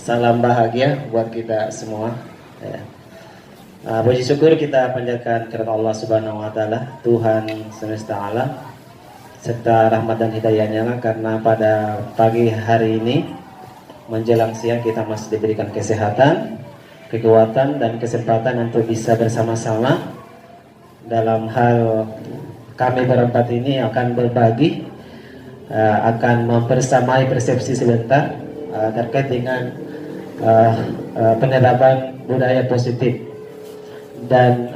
Salam bahagia buat kita semua. Ya. Puji syukur kita panjatkan kepada Allah Subhanahu Wa Taala, Tuhan semesta alam, serta rahmat dan hidayahnya, karena pada pagi hari ini menjelang siang kita masih diberikan kesehatan, kekuatan dan kesempatan untuk bisa bersama-sama dalam hal kami berempat ini akan berbagi, akan mempersamai persepsi sebentar terkait dengan penerapan budaya positif. Dan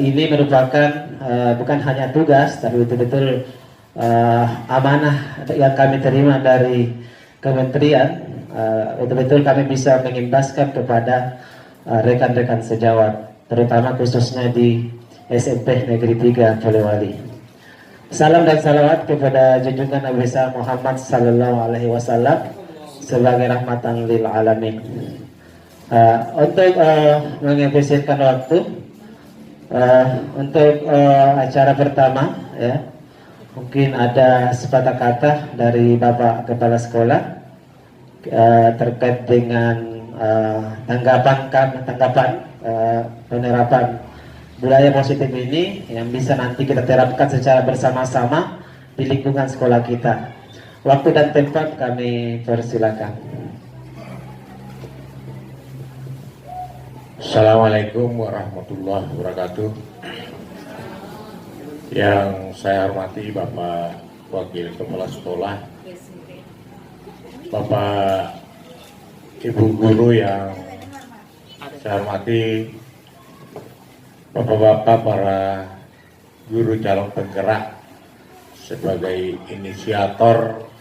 ini merupakan bukan hanya tugas, tapi betul-betul amanah yang kami terima dari kementerian. Betul-betul kami bisa mengimbaskan kepada rekan-rekan sejawat, terutama khususnya di SMP Negeri 3 Polewali. Salam dan salawat kepada junjungan Nabi besar Muhammad Sallallahu Alaihi Wasallam sebagai rahmatan lil alamin. Untuk mengefisienkan waktu, untuk acara pertama, ya, mungkin ada sepatah kata dari Bapak Kepala Sekolah terkait dengan tanggapan penerapan budaya positif ini yang bisa nanti kita terapkan secara bersama-sama di lingkungan sekolah kita. Waktu dan tempat kami persilakan. Assalamualaikum warahmatullahi wabarakatuh. Yang saya hormati Bapak Wakil Kepala Sekolah, Bapak Ibu Guru yang saya hormati, Bapak-bapak para guru calon penggerak sebagai inisiator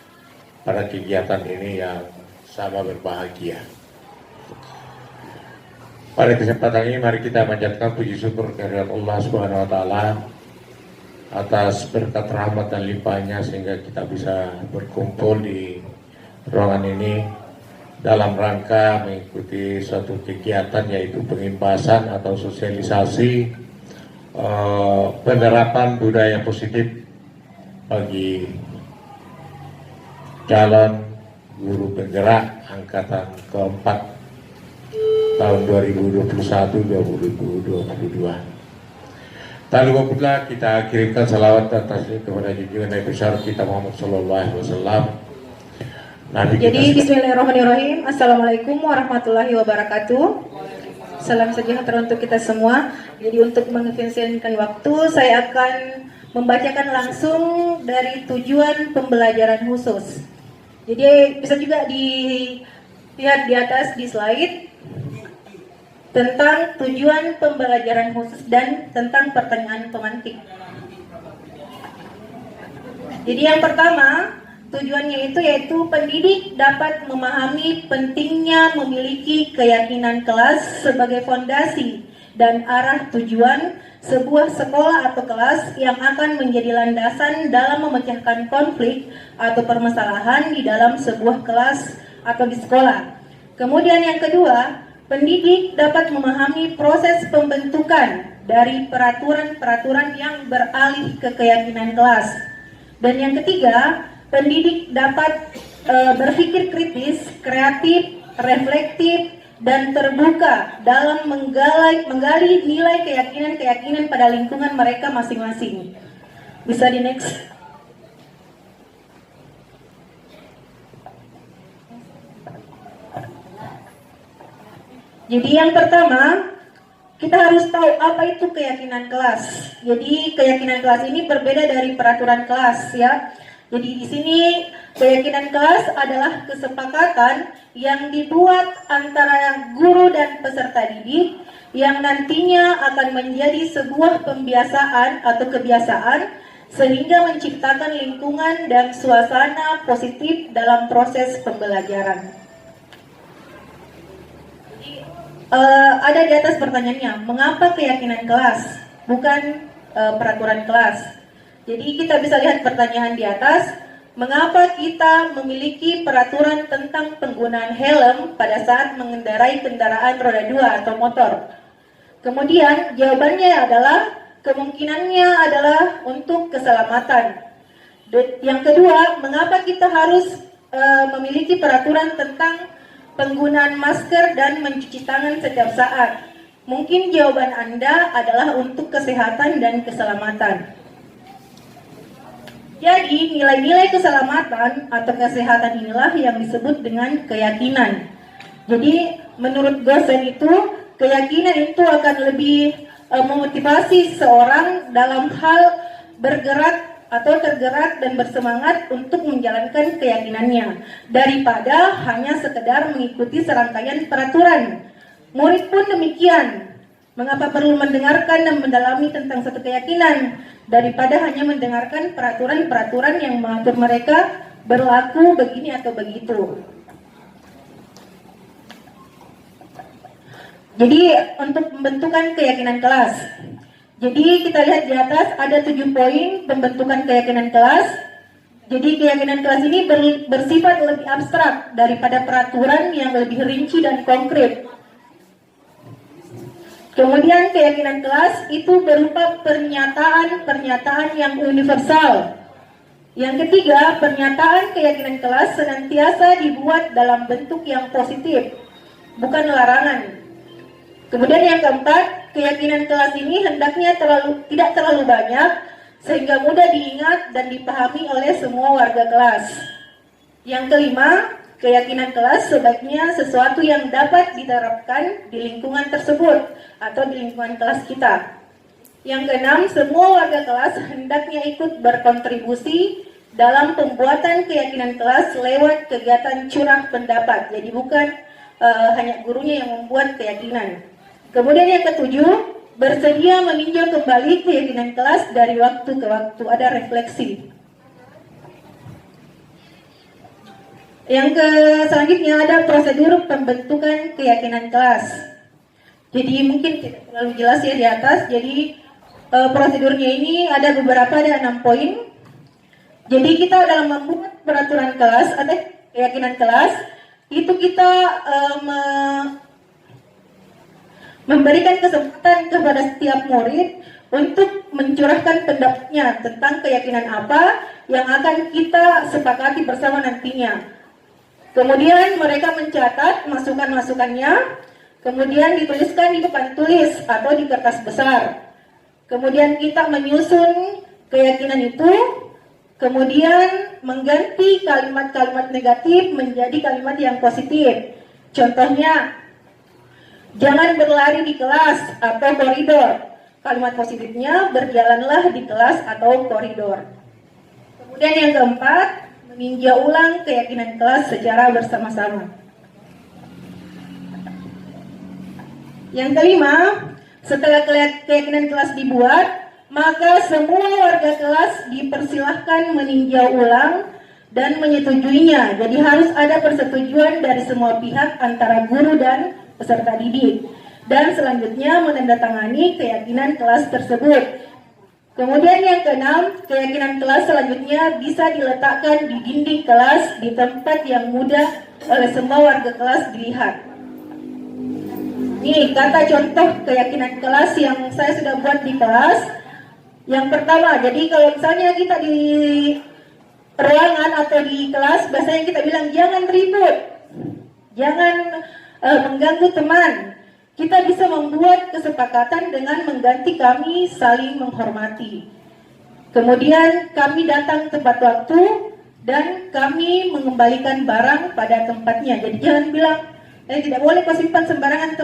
pada kegiatan ini yang sama berbahagia. Pada kesempatan ini mari kita panjatkan puji syukur kehadirat Allah Subhanahu Wa Taala atas berkat rahmat dan limpahnya sehingga kita bisa berkumpul di ruangan ini dalam rangka mengikuti suatu kegiatan, yaitu pengimbasan atau sosialisasi penerapan budaya positif bagi calon guru penggerak angkatan keempat tahun 2021-2022. Tak lupa pula kita kirimkan salawat atasnya kepada junjungan Nabi besar kita Muhammad Sallallahu Alaihi Wasallam. Jadi bismillahirrahmanirrahim. Assalamualaikum warahmatullahi wabarakatuh. Salam sejahtera untuk kita semua. Jadi untuk mengefisienkan waktu, saya akan membacakan langsung dari tujuan pembelajaran khusus. Jadi bisa juga dilihat di atas di slide tentang tujuan pembelajaran khusus dan tentang pertanyaan pemantik. Jadi yang pertama, tujuannya itu yaitu pendidik dapat memahami pentingnya memiliki keyakinan kelas sebagai fondasi dan arah tujuan sebuah sekolah atau kelas yang akan menjadi landasan dalam memecahkan konflik atau permasalahan di dalam sebuah kelas atau di sekolah. Kemudian yang kedua, pendidik dapat memahami proses pembentukan dari peraturan-peraturan yang beralih ke keyakinan kelas. Dan yang ketiga, pendidik dapat berpikir kritis, kreatif, reflektif, dan terbuka dalam menggali nilai keyakinan-keyakinan pada lingkungan mereka masing-masing. Bisa di next. Jadi yang pertama, kita harus tahu apa itu keyakinan kelas. Jadi keyakinan kelas ini berbeda dari peraturan kelas, ya. Jadi di sini keyakinan kelas adalah kesepakatan yang dibuat antara guru dan peserta didik yang nantinya akan menjadi sebuah pembiasaan atau kebiasaan sehingga menciptakan lingkungan dan suasana positif dalam proses pembelajaran. Ada di atas pertanyaannya, mengapa keyakinan kelas bukan peraturan kelas? Jadi kita bisa lihat pertanyaan di atas, mengapa kita memiliki peraturan tentang penggunaan helm pada saat mengendarai kendaraan roda 2 atau motor? Kemudian jawabannya adalah kemungkinannya adalah untuk keselamatan. Yang kedua, mengapa kita harus memiliki peraturan tentang penggunaan masker dan mencuci tangan setiap saat. Mungkin jawaban Anda adalah untuk kesehatan dan keselamatan. Jadi, nilai-nilai keselamatan atau kesehatan inilah yang disebut dengan keyakinan. Jadi, menurut dosen itu, keyakinan itu akan lebih memotivasi seseorang dalam hal bergerak atau tergerak dan bersemangat untuk menjalankan keyakinannya daripada hanya sekedar mengikuti serangkaian peraturan. Murid pun demikian. Mengapa perlu mendengarkan dan mendalami tentang satu keyakinan daripada hanya mendengarkan peraturan-peraturan yang mengatur mereka berlaku begini atau begitu. Jadi untuk pembentukan keyakinan kelas. Jadi kita lihat di atas ada 7 poin pembentukan keyakinan kelas. Jadi keyakinan kelas ini bersifat lebih abstrak daripada peraturan yang lebih rinci dan konkret. Kemudian keyakinan kelas itu berupa pernyataan-pernyataan yang universal. Yang ketiga, pernyataan keyakinan kelas senantiasa dibuat dalam bentuk yang positif, bukan larangan. Kemudian yang keempat, keyakinan kelas ini hendaknya tidak terlalu banyak sehingga mudah diingat dan dipahami oleh semua warga kelas. Yang kelima, keyakinan kelas sebaiknya sesuatu yang dapat diterapkan di lingkungan tersebut atau di lingkungan kelas kita. Yang keenam, semua warga kelas hendaknya ikut berkontribusi dalam pembuatan keyakinan kelas lewat kegiatan curah pendapat. Jadi bukan hanya gurunya yang membuat keyakinan. Kemudian yang ketujuh, bersedia meninjau kembali keyakinan kelas dari waktu ke waktu, ada refleksi. Yang selanjutnya ada prosedur pembentukan keyakinan kelas. Jadi mungkin tidak terlalu jelas ya di atas. Jadi prosedurnya ini ada beberapa, ada 6 poin. Jadi kita dalam membuat peraturan kelas atau keyakinan kelas itu kita memberikan kesempatan kepada setiap murid untuk mencurahkan pendapatnya tentang keyakinan apa yang akan kita sepakati bersama nantinya. Kemudian mereka mencatat masukan-masukannya, kemudian dituliskan di papan tulis atau di kertas besar. Kemudian kita menyusun keyakinan itu, kemudian mengganti kalimat-kalimat negatif menjadi kalimat yang positif. Contohnya, jangan berlari di kelas atau koridor. Kalimat positifnya, berjalanlah di kelas atau koridor. Kemudian yang keempat, meninjau ulang keyakinan kelas secara bersama-sama. Yang kelima, setelah keyakinan kelas dibuat, maka semua warga kelas dipersilahkan meninjau ulang dan menyetujuinya. Jadi harus ada persetujuan dari semua pihak antara guru dan peserta didik. Dan selanjutnya menandatangani keyakinan kelas tersebut. Kemudian yang keenam, keyakinan kelas selanjutnya bisa diletakkan di dinding kelas di tempat yang mudah oleh semua warga kelas dilihat. Ini kata contoh keyakinan kelas yang saya sudah buat di kelas. Yang pertama, jadi kalau misalnya kita di ruangan atau di kelas, biasanya kita bilang jangan ribut, jangan mengganggu teman. Kita bisa membuat kesepakatan dengan mengganti kami saling menghormati. Kemudian kami datang tepat waktu dan kami mengembalikan barang pada tempatnya. Jadi jangan bilang tidak boleh kau simpan sembarangan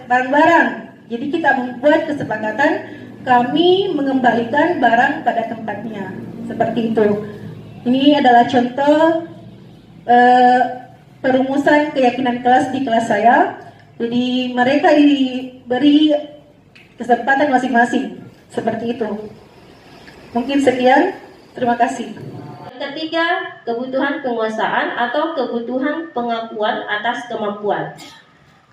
barang-barang. Jadi kita membuat kesepakatan kami mengembalikan barang pada tempatnya. Seperti itu. Ini adalah contoh perumusan keyakinan kelas di kelas saya. Jadi mereka diberi kesempatan masing-masing. Seperti itu. Mungkin sekian. Terima kasih. Ketiga, kebutuhan penguasaan atau kebutuhan pengakuan atas kemampuan.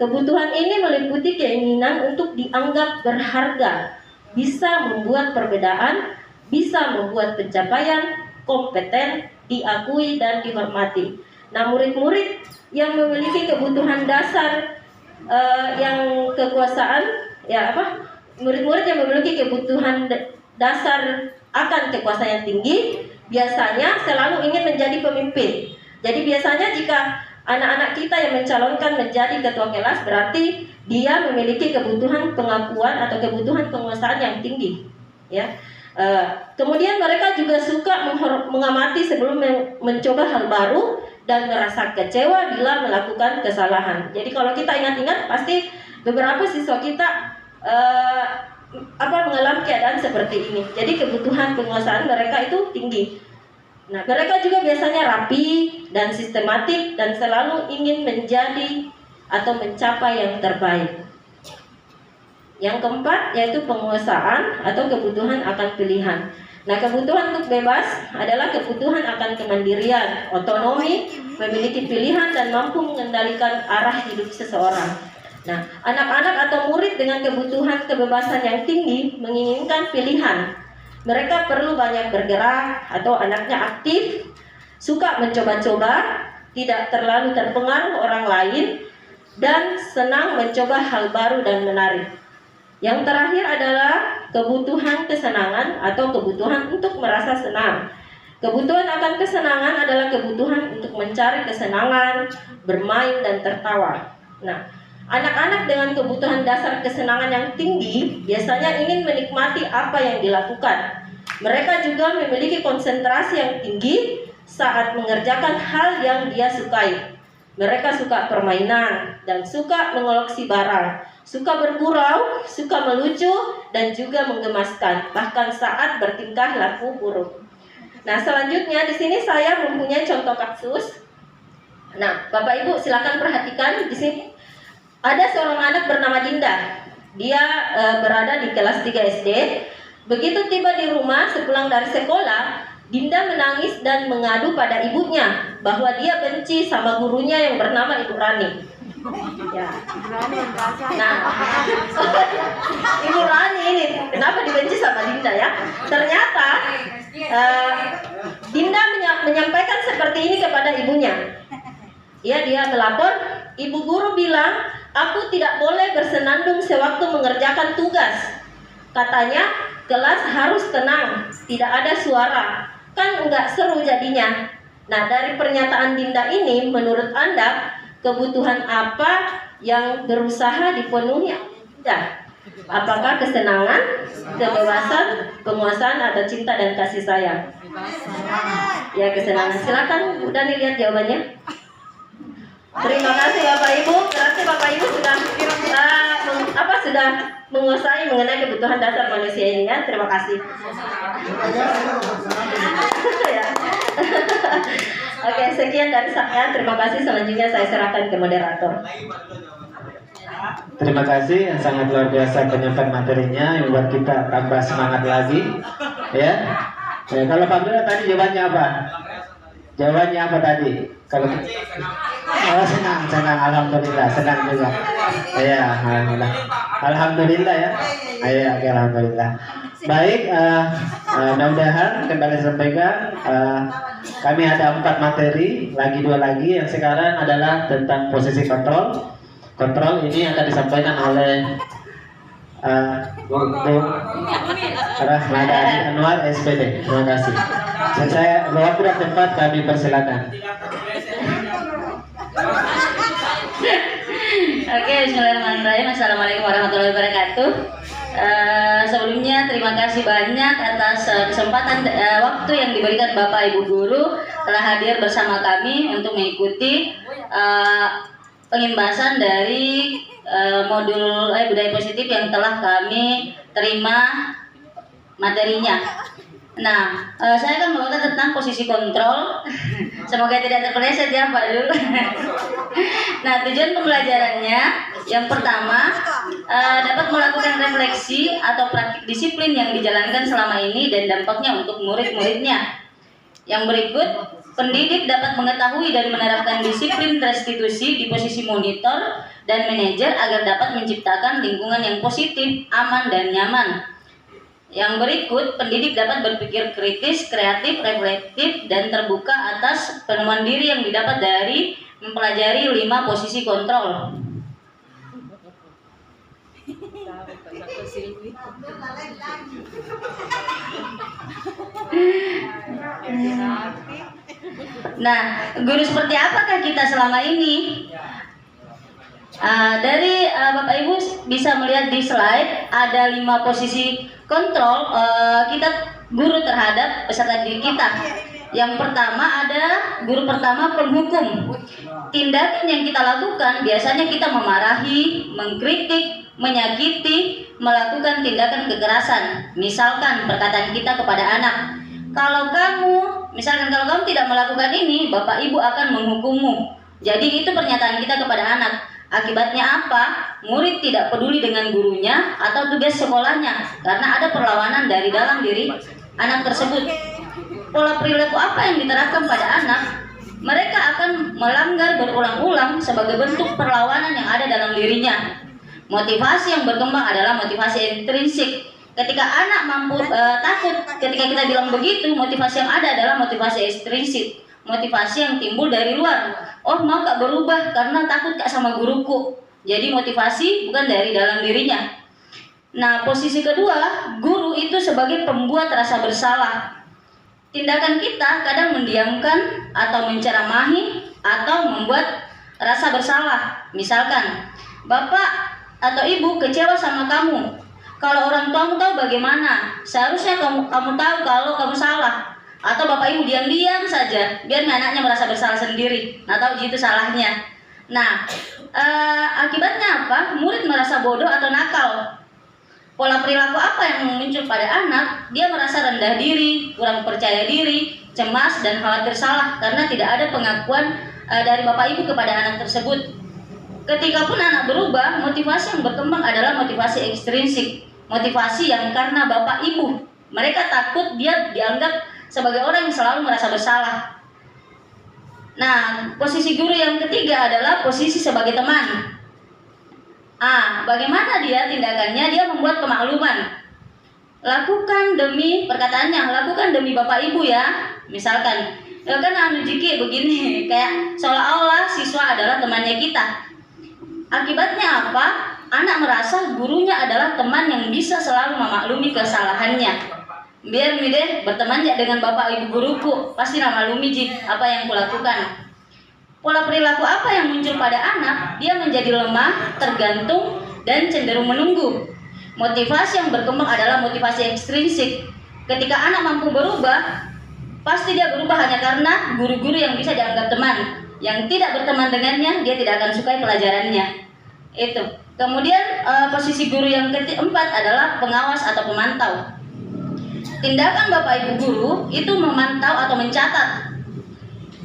Kebutuhan ini meliputi keinginan untuk dianggap berharga, bisa membuat perbedaan, bisa membuat pencapaian, kompeten, diakui dan dihormati. Nah, murid-murid yang memiliki kebutuhan dasar yang kekuasaan, murid-murid yang memiliki kebutuhan dasar akan kekuasaan yang tinggi, biasanya selalu ingin menjadi pemimpin. Jadi biasanya jika anak-anak kita yang mencalonkan menjadi ketua kelas berarti dia memiliki kebutuhan pengakuan atau kebutuhan penguasaan yang tinggi, ya. Kemudian mereka juga suka mengamati sebelum mencoba hal baru dan merasa kecewa bila melakukan kesalahan. Jadi kalau kita ingat-ingat pasti beberapa siswa kita mengalami keadaan seperti ini. Jadi kebutuhan penguasaan mereka itu tinggi. Nah, mereka juga biasanya rapi dan sistematik dan selalu ingin menjadi atau mencapai yang terbaik. Yang keempat yaitu penguasaan atau kebutuhan akan pilihan. Nah, kebutuhan untuk bebas adalah kebutuhan akan kemandirian, otonomi, memiliki pilihan dan mampu mengendalikan arah hidup seseorang. Nah, anak-anak atau murid dengan kebutuhan kebebasan yang tinggi menginginkan pilihan. Mereka perlu banyak bergerak atau anaknya aktif, suka mencoba-coba, tidak terlalu terpengaruh orang lain, dan senang mencoba hal baru dan menarik. Yang terakhir adalah kebutuhan kesenangan atau kebutuhan untuk merasa senang. Kebutuhan akan kesenangan adalah kebutuhan untuk mencari kesenangan, bermain, dan tertawa. Nah, anak-anak dengan kebutuhan dasar kesenangan yang tinggi biasanya ingin menikmati apa yang dilakukan. Mereka juga memiliki konsentrasi yang tinggi saat mengerjakan hal yang dia sukai. Mereka suka permainan dan suka mengoleksi barang, suka bergurau, suka melucu, dan juga menggemaskan, bahkan saat bertingkah laku buruk. Nah, selanjutnya di sini saya mempunyai contoh kasus. Nah, Bapak Ibu silakan perhatikan di sini. Ada seorang anak bernama Dinda. Dia berada di kelas 3 SD. Begitu tiba di rumah sepulang dari sekolah, Dinda menangis dan mengadu pada ibunya bahwa dia benci sama gurunya yang bernama Ibu Rani. Ya. Nah, Ibu Rani ini kenapa dibenci sama Dinda ya? Ternyata Dinda menyampaikan seperti ini kepada ibunya. Ya, dia melapor, ibu guru bilang, aku tidak boleh bersenandung sewaktu mengerjakan tugas. Katanya, kelas harus tenang, tidak ada suara. Kan enggak seru jadinya. Nah, dari pernyataan Dinda ini, menurut Anda, kebutuhan apa yang berusaha dipenuhi Dinda? Apakah kesenangan, kebebasan, penguasaan, atau cinta dan kasih sayang? Ya, kesenangan. Silakan Bu Dani lihat jawabannya. Terima kasih Bapak Ibu. Berarti Bapak Ibu sudah sudah menguasai mengenai kebutuhan dasar manusia ini ya. Terima kasih. Ya. Oke, sekian dari saya. Terima kasih. Selanjutnya saya serahkan ke moderator. Terima kasih, sangat luar biasa penyampaian materinya yang membuat kita tambah semangat lagi. Ya. Kalau Pak Abdullah tadi jawabannya apa? Jawabannya apa tadi? Kalau senang, alhamdulillah, senang juga. Ya, alhamdulillah ya. Ya, alhamdulillah. Baik, mudah-mudahan kembali sampaikan. Kami ada 4 materi, lagi 2 lagi. Yang sekarang adalah tentang posisi kontrol. Kontrol ini akan disampaikan oleh untuk Rahmadani Anwar SPD. Terima kasih. Saya waktu dan tempat kami persilakan. Oke, bismillahirrahmanirrahim. Assalamualaikum warahmatullahi wabarakatuh. Sebelumnya terima kasih banyak atas kesempatan waktu yang diberikan Bapak Ibu Guru telah hadir bersama kami untuk mengikuti pengimbasan dari modul budaya positif yang telah kami terima materinya. Nah, saya akan membawakan tentang posisi kontrol. Semoga tidak terpeleset ya Pak Dul. Nah, tujuan pembelajarannya yang pertama dapat melakukan refleksi atau praktik disiplin yang dijalankan selama ini dan dampaknya untuk murid-muridnya. Yang berikut, pendidik dapat mengetahui dan menerapkan disiplin restitusi di posisi monitor dan manajer agar dapat menciptakan lingkungan yang positif, aman, dan nyaman. Yang berikut, pendidik dapat berpikir kritis, kreatif, reflektif, dan terbuka atas penemuan diri yang didapat dari mempelajari 5 posisi kontrol. Nah, guru seperti apakah kita selama ini? Dari Bapak Ibu bisa melihat di slide ada 5 posisi kontrol kita guru terhadap peserta didik kita. Yang pertama ada guru pertama penghukum. Tindakan yang kita lakukan biasanya kita memarahi, mengkritik, menyakiti, melakukan tindakan kekerasan. Misalkan perkataan kita kepada anak, kalau kamu tidak melakukan ini, Bapak Ibu akan menghukummu. Jadi itu pernyataan kita kepada anak. Akibatnya apa? Murid tidak peduli dengan gurunya atau tugas sekolahnya karena ada perlawanan dari dalam diri anak tersebut. Pola perilaku apa yang diterapkan pada anak? Mereka akan melanggar berulang-ulang sebagai bentuk perlawanan yang ada dalam dirinya. Motivasi yang berkembang adalah motivasi intrinsik. Ketika anak mampu takut, ketika kita bilang begitu, motivasi yang ada adalah motivasi ekstrinsik, motivasi yang timbul dari luar. Oh, mau Kak berubah karena takut Kak sama guruku. Jadi motivasi bukan dari dalam dirinya. Nah, posisi kedua, guru itu sebagai pembuat rasa bersalah. Tindakan kita kadang mendiamkan atau menceramahi atau membuat rasa bersalah. Misalkan, Bapak atau Ibu kecewa sama kamu. Kalau orang tuamu tahu bagaimana? Seharusnya kamu tahu kalau kamu salah. Atau Bapak Ibu diam-diam saja, biar anaknya merasa bersalah sendiri. Nah, tahu itu salahnya. Nah, akibatnya apa? Murid merasa bodoh atau nakal. Pola perilaku apa yang muncul pada anak? Dia merasa rendah diri, kurang percaya diri, cemas, dan khawatir salah karena tidak ada pengakuan dari Bapak Ibu kepada anak tersebut. Ketika pun anak berubah, motivasi yang berkembang adalah motivasi ekstrinsik, motivasi yang karena Bapak Ibu. Mereka takut dia dianggap sebagai orang yang selalu merasa bersalah. Nah, posisi guru yang ketiga adalah posisi sebagai teman. Bagaimana dia tindakannya? Dia membuat pemakluman. Lakukan demi perkataannya, lakukan demi Bapak Ibu ya. Misalkan, ya kan Jiki begini, kayak seolah-olah siswa adalah temannya kita. Akibatnya apa? Anak merasa gurunya adalah teman yang bisa selalu memaklumi kesalahannya. Biar deh berteman ya dengan Bapak Ibu guruku, pasti maklumi apa yang kulakukan. Pola perilaku apa yang muncul pada anak? Dia menjadi lemah, tergantung, dan cenderung menunggu. Motivasi yang berkembang adalah motivasi ekstrinsik. Ketika anak mampu berubah, pasti dia berubah hanya karena guru-guru yang bisa dianggap teman. Yang tidak berteman dengannya, dia tidak akan sukai pelajarannya. Itu. Kemudian posisi guru yang keempat adalah pengawas atau pemantau. Tindakan Bapak Ibu guru itu memantau atau mencatat.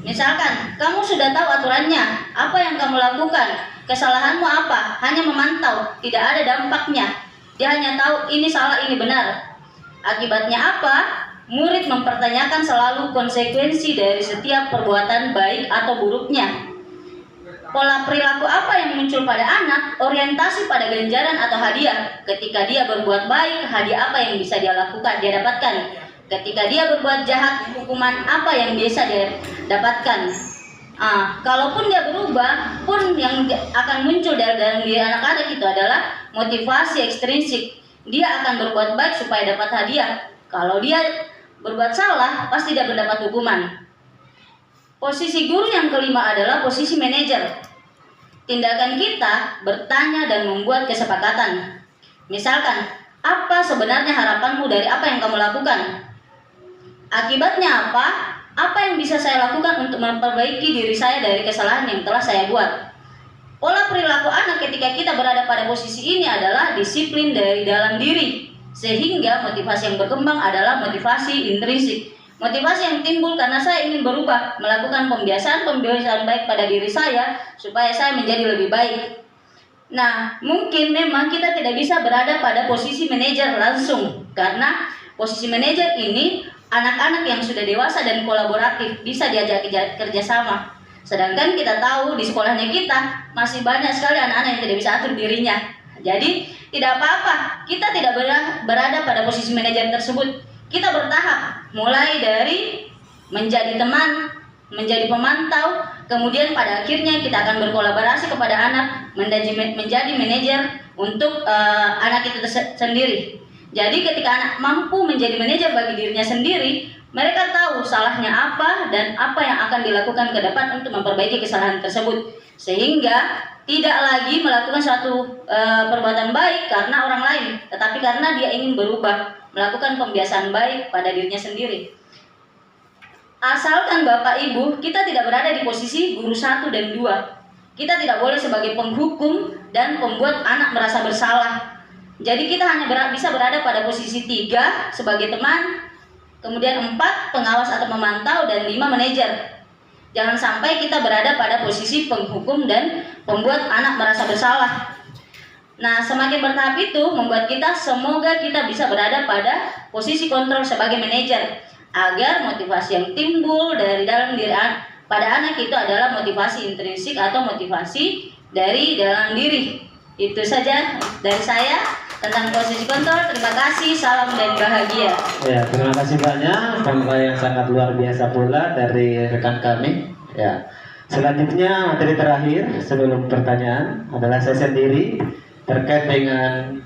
Misalkan, kamu sudah tahu aturannya, apa yang kamu lakukan, kesalahanmu apa, hanya memantau, tidak ada dampaknya. Dia hanya tahu ini salah, ini benar. Akibatnya apa? Murid mempertanyakan selalu konsekuensi dari setiap perbuatan baik atau buruknya. Pola perilaku apa yang muncul pada anak? Orientasi pada ganjaran atau hadiah. Ketika dia berbuat baik, hadiah apa yang bisa dia lakukan, dia dapatkan. Ketika dia berbuat jahat, hukuman apa yang bisa dia dapatkan. Kalaupun dia berubah, pun yang akan muncul dari dalam diri anak-anak itu adalah motivasi ekstrinsik. Dia akan berbuat baik supaya dapat hadiah. Kalau dia berbuat salah, pasti dia mendapat hukuman. Posisi guru yang kelima adalah posisi manajer. Tindakan kita bertanya dan membuat kesepakatan. Misalkan, apa sebenarnya harapanmu dari apa yang kamu lakukan? Akibatnya apa? Apa yang bisa saya lakukan untuk memperbaiki diri saya dari kesalahan yang telah saya buat? Pola perilaku anak ketika kita berada pada posisi ini adalah disiplin dari dalam diri. Sehingga motivasi yang berkembang adalah motivasi intrinsik. Motivasi yang timbul karena saya ingin berubah, melakukan pembiasaan baik pada diri saya supaya saya menjadi lebih baik. Nah, mungkin memang kita tidak bisa berada pada posisi manajer langsung karena posisi manajer ini anak-anak yang sudah dewasa dan kolaboratif bisa diajak kerjasama. Sedangkan kita tahu di sekolahnya kita masih banyak sekali anak-anak yang tidak bisa atur dirinya. Jadi tidak apa-apa, kita tidak berada pada posisi manajer tersebut. Kita bertahap, mulai dari menjadi teman, menjadi pemantau, kemudian pada akhirnya kita akan berkolaborasi kepada anak menjadi manajer untuk anak itu sendiri. Jadi ketika anak mampu menjadi manajer bagi dirinya sendiri, Mereka tahu salahnya apa dan apa yang akan dilakukan ke depan untuk memperbaiki kesalahan tersebut, sehingga tidak lagi melakukan suatu perbuatan baik karena orang lain, tetapi karena dia ingin berubah, melakukan pembiasaan baik pada dirinya sendiri. Asalkan Bapak Ibu, kita tidak berada di posisi guru 1 dan 2. Kita tidak boleh sebagai penghukum dan pembuat anak merasa bersalah. Jadi kita hanya bisa berada pada posisi 3 sebagai teman, kemudian 4 pengawas atau memantau, dan 5 manajer. Jangan sampai kita berada pada posisi penghukum dan pembuat anak merasa bersalah. Nah, semakin bertahap itu membuat kita, semoga kita bisa berada pada posisi kontrol sebagai manajer, agar motivasi yang timbul dari dalam diri pada anak itu adalah motivasi intrinsik atau motivasi dari dalam diri. Itu saja dari saya tentang posisi kontrol. Terima kasih, salam dan bahagia. Ya, terima kasih banyak penyampaian yang sangat luar biasa pula dari rekan kami. Ya, selanjutnya materi terakhir sebelum pertanyaan adalah saya sendiri terkait dengan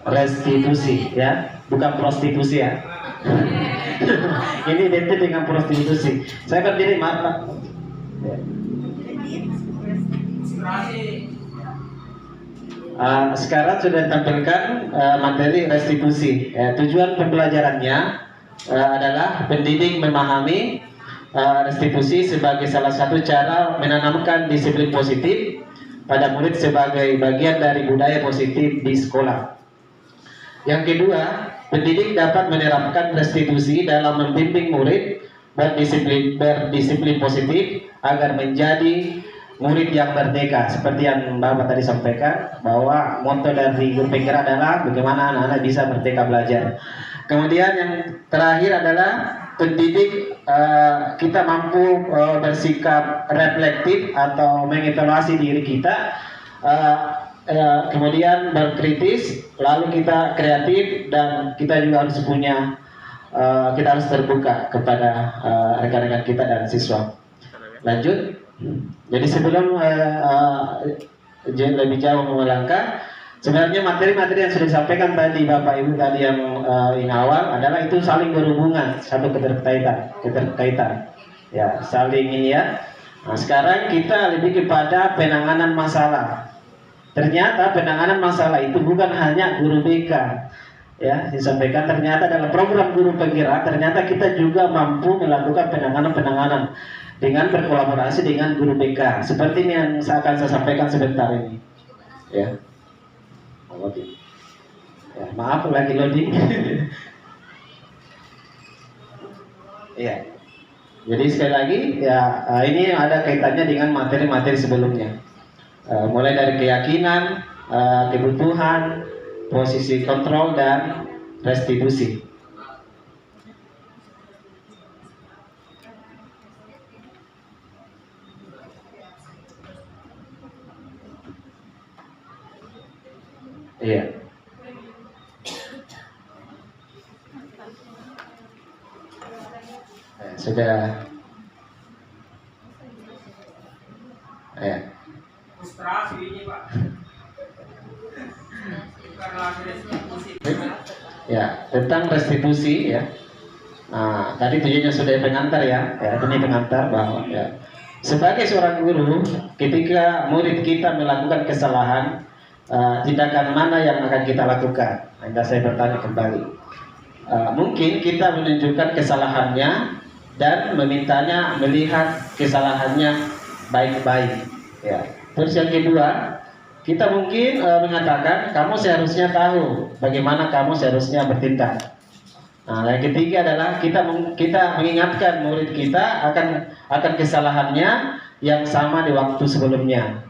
restitusi, ya, bukan prostitusi ya. Ini identik dengan prostitusi. Saya berdiri, maaf Pak. Ya. Sekarang sudah ditampilkan materi restitusi. Tujuan pembelajarannya adalah pendidik memahami restitusi sebagai salah satu cara menanamkan disiplin positif pada murid sebagai bagian dari budaya positif di sekolah. Yang kedua, pendidik dapat menerapkan restitusi dalam membimbing murid berdisiplin positif agar menjadi murid yang merdeka. Seperti yang Bapak tadi sampaikan, bahwa motto dari guru penggerak adalah bagaimana anak-anak bisa merdeka belajar. Kemudian yang terakhir adalah pendidik kita mampu bersikap reflektif atau mengevaluasi diri kita, kemudian berkritis, lalu kita kreatif, dan kita juga harus punya kita harus terbuka kepada rekan-rekan kita dan siswa. Lanjut. Jadi sebelum lebih jauh melangkah, sebenarnya materi-materi yang sudah disampaikan tadi Bapak Ibu tadi yang awal adalah itu saling berhubungan, satu keterkaitan. Ya, saling ini ya. Nah, sekarang kita lebih kepada penanganan masalah. Ternyata penanganan masalah itu bukan hanya guru BK, ya, disampaikan ternyata dalam program guru penggerak ternyata kita juga mampu melakukan penanganan dengan berkolaborasi dengan guru BK, seperti ini yang akan saya sampaikan sebentar ini, ya. Ya, maaf lagi loading. Ya. Jadi sekali lagi ya, ini ada kaitannya dengan materi-materi sebelumnya. Mulai dari keyakinan, kebutuhan, posisi kontrol, dan restitusi. Iya. Sudah. Ya. Frustrasi ini Pak. Ya, tentang restitusi ya. Nah, tadi tujuannya sudah pengantar ya. Ya, ini pengantar bahwa ya, sebagai seorang guru, ketika murid kita melakukan kesalahan, tindakan mana yang akan kita lakukan? Anda saya bertanya kembali. Mungkin kita menunjukkan kesalahannya dan memintanya melihat kesalahannya baik-baik. Ya. Terus yang kedua, kita mungkin mengatakan kamu seharusnya tahu bagaimana kamu seharusnya bertindak. Nah, yang ketiga adalah kita mengingatkan murid kita akan kesalahannya yang sama di waktu sebelumnya.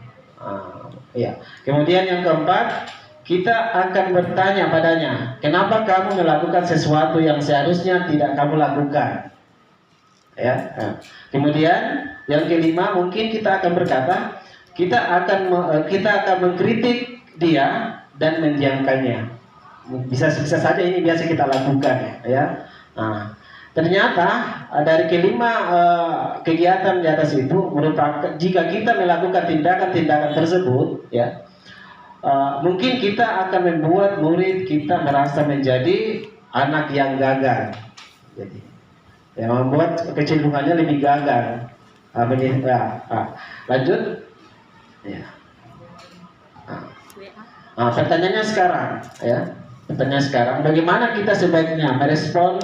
Ya. Kemudian yang keempat, kita akan bertanya padanya, kenapa kamu melakukan sesuatu yang seharusnya tidak kamu lakukan? Ya. Nah. Kemudian yang kelima, mungkin kita akan berkata, kita akan mengkritik dia dan mendiamkannya. Bisa saja ini biasa kita lakukan, ya. Nah, ternyata dari kelima kegiatan di atas itu merupakan, jika kita melakukan tindakan-tindakan tersebut, ya, mungkin kita akan membuat murid kita merasa menjadi anak yang gagal. Jadi, yang membuat kecenderungannya lebih gagal. Lanjut. Ya. Pertanyaannya sekarang, ya. Pertanyaan sekarang, bagaimana kita sebaiknya merespon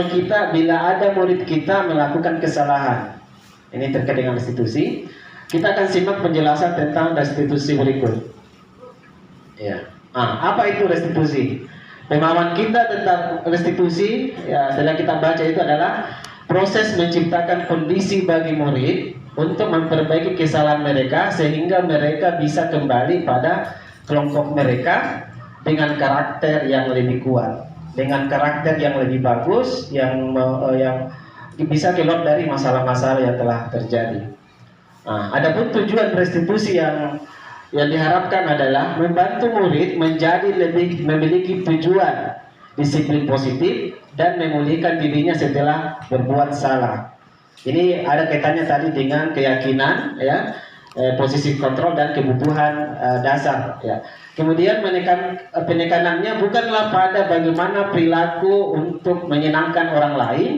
kita bila ada murid kita melakukan kesalahan? Ini terkait dengan restitusi. Kita akan simak penjelasan tentang restitusi berikut. Ya. Apa itu restitusi? Pemahaman kita tentang restitusi, ya, setelah kita baca itu adalah proses menciptakan kondisi bagi murid untuk memperbaiki kesalahan mereka sehingga mereka bisa kembali pada kelompok mereka dengan karakter yang lebih kuat, dengan karakter yang lebih bagus, yang bisa keluar dari masalah-masalah yang telah terjadi. Adapun tujuan restitusi yang diharapkan adalah membantu murid menjadi lebih memiliki tujuan, disiplin positif, dan memulihkan dirinya setelah berbuat salah. Ini ada kaitannya tadi dengan keyakinan, ya, posisi kontrol dan kebutuhan dasar. Ya. Kemudian penekanannya bukanlah pada bagaimana perilaku untuk menyenangkan orang lain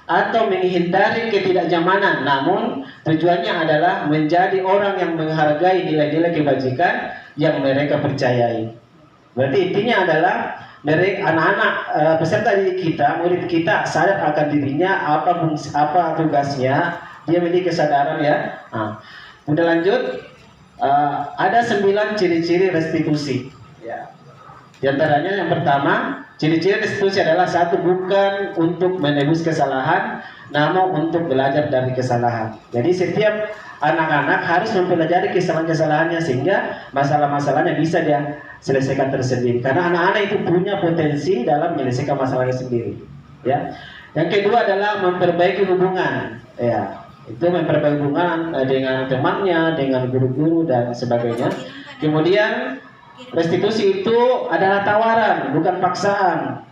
atau menghindari ketidaknyamanan, namun tujuannya adalah menjadi orang yang menghargai nilai-nilai kebajikan yang mereka percayai. Berarti intinya adalah dari anak-anak peserta didik kita, murid kita sadar akan dirinya, apa tugasnya, dia memiliki kesadaran, ya. Udah lanjut, ada 9 ciri-ciri restitusi. Ya. Di antaranya yang pertama, ciri-ciri restitusi adalah 1, bukan untuk menebus kesalahan, namun untuk belajar dari kesalahan. Jadi setiap anak-anak harus mempelajari kesalahan-kesalahannya sehingga masalah-masalahnya bisa dia selesaikan tersendiri. Karena anak-anak itu punya potensi dalam menyelesaikan masalahnya sendiri. Ya. Yang kedua adalah memperbaiki hubungan. Ya. Itu memperbaiki hubungan dengan temannya, dengan guru-guru dan sebagainya. Kemudian restitusi itu adalah tawaran, bukan paksaan.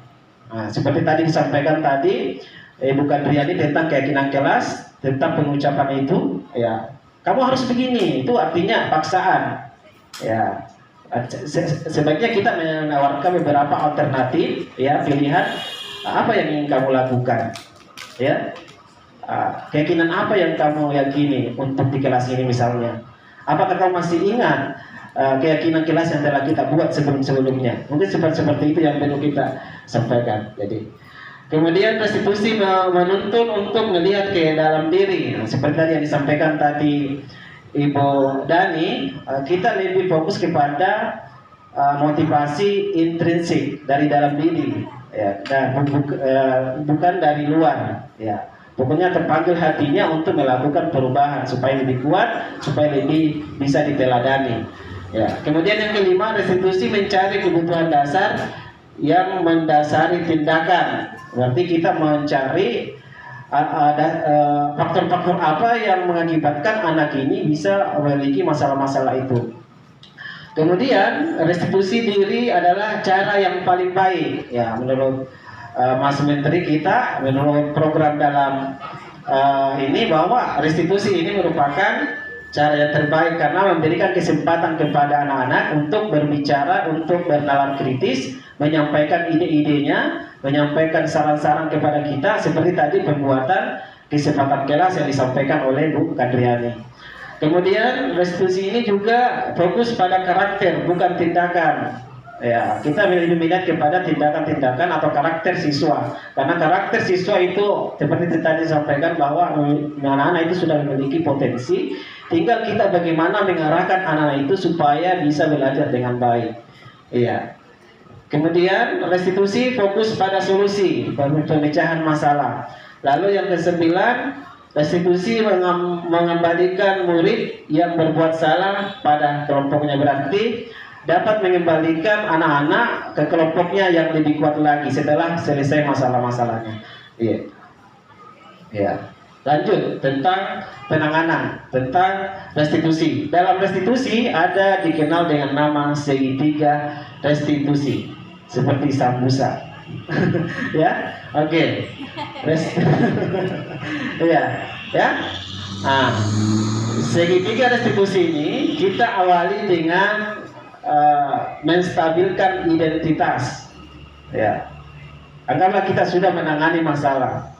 Seperti tadi disampaikan tadi, bukan Riyadi tentang keyakinan kelas, tentang pengucapan itu, ya. Kamu harus begini, itu artinya paksaan. Ya. Sebaiknya kita menawarkan beberapa alternatif, ya, pilihan apa yang ingin kamu lakukan, ya. Keyakinan apa yang kamu yakini untuk di kelas ini misalnya. Apakah kamu masih ingat keyakinan kelas yang telah kita buat sebelum-sebelumnya? Mungkin seperti itu yang perlu kita sampaikan. Jadi, kemudian restitusi menuntun untuk melihat ke dalam diri. Seperti tadi yang disampaikan tadi Ibu Dani, kita lebih fokus kepada motivasi intrinsik dari dalam diri, ya, dan bukan dari luar. Ya. Pokoknya terpanggil hatinya untuk melakukan perubahan supaya lebih kuat, supaya lebih bisa diteladani. Ya. Kemudian yang kelima, restitusi mencari kebutuhan dasar yang mendasari tindakan. Berarti kita mencari faktor-faktor apa yang mengakibatkan anak ini bisa memiliki masalah-masalah itu. Kemudian restitusi diri adalah cara yang paling baik, ya, menurut Mas Menteri kita, menurut program dalam ini, bahwa restitusi ini merupakan cara yang terbaik karena memberikan kesempatan kepada anak-anak untuk berbicara, untuk bernalar kritis, menyampaikan ide-idenya, menyampaikan saran-saran kepada kita, seperti tadi pembuatan kesempatan kelas yang disampaikan oleh Bu Kadriani. Kemudian restitusi ini juga fokus pada karakter, bukan tindakan. Ya, kita lebih melihat kepada tindakan-tindakan atau karakter siswa. Karena karakter siswa itu seperti tadi disampaikan bahwa anak-anak itu sudah memiliki potensi. Tinggal kita bagaimana mengarahkan anak-anak itu supaya bisa belajar dengan baik. Iya. Kemudian restitusi fokus pada solusi, pemecahan masalah. Lalu yang ke-9, restitusi mengembalikan murid yang berbuat salah pada kelompoknya, berarti dapat mengembalikan anak-anak ke kelompoknya yang lebih kuat lagi setelah selesai masalah-masalahnya. Iya. Ya. Lanjut tentang penanganan, tentang restitusi. Dalam restitusi ada dikenal dengan nama segitiga restitusi, seperti sambusa. Ya, oke. Ya, ya. Segitiga restitusi ini kita awali dengan menstabilkan identitas. Ya, anggaplah kita sudah menangani masalah.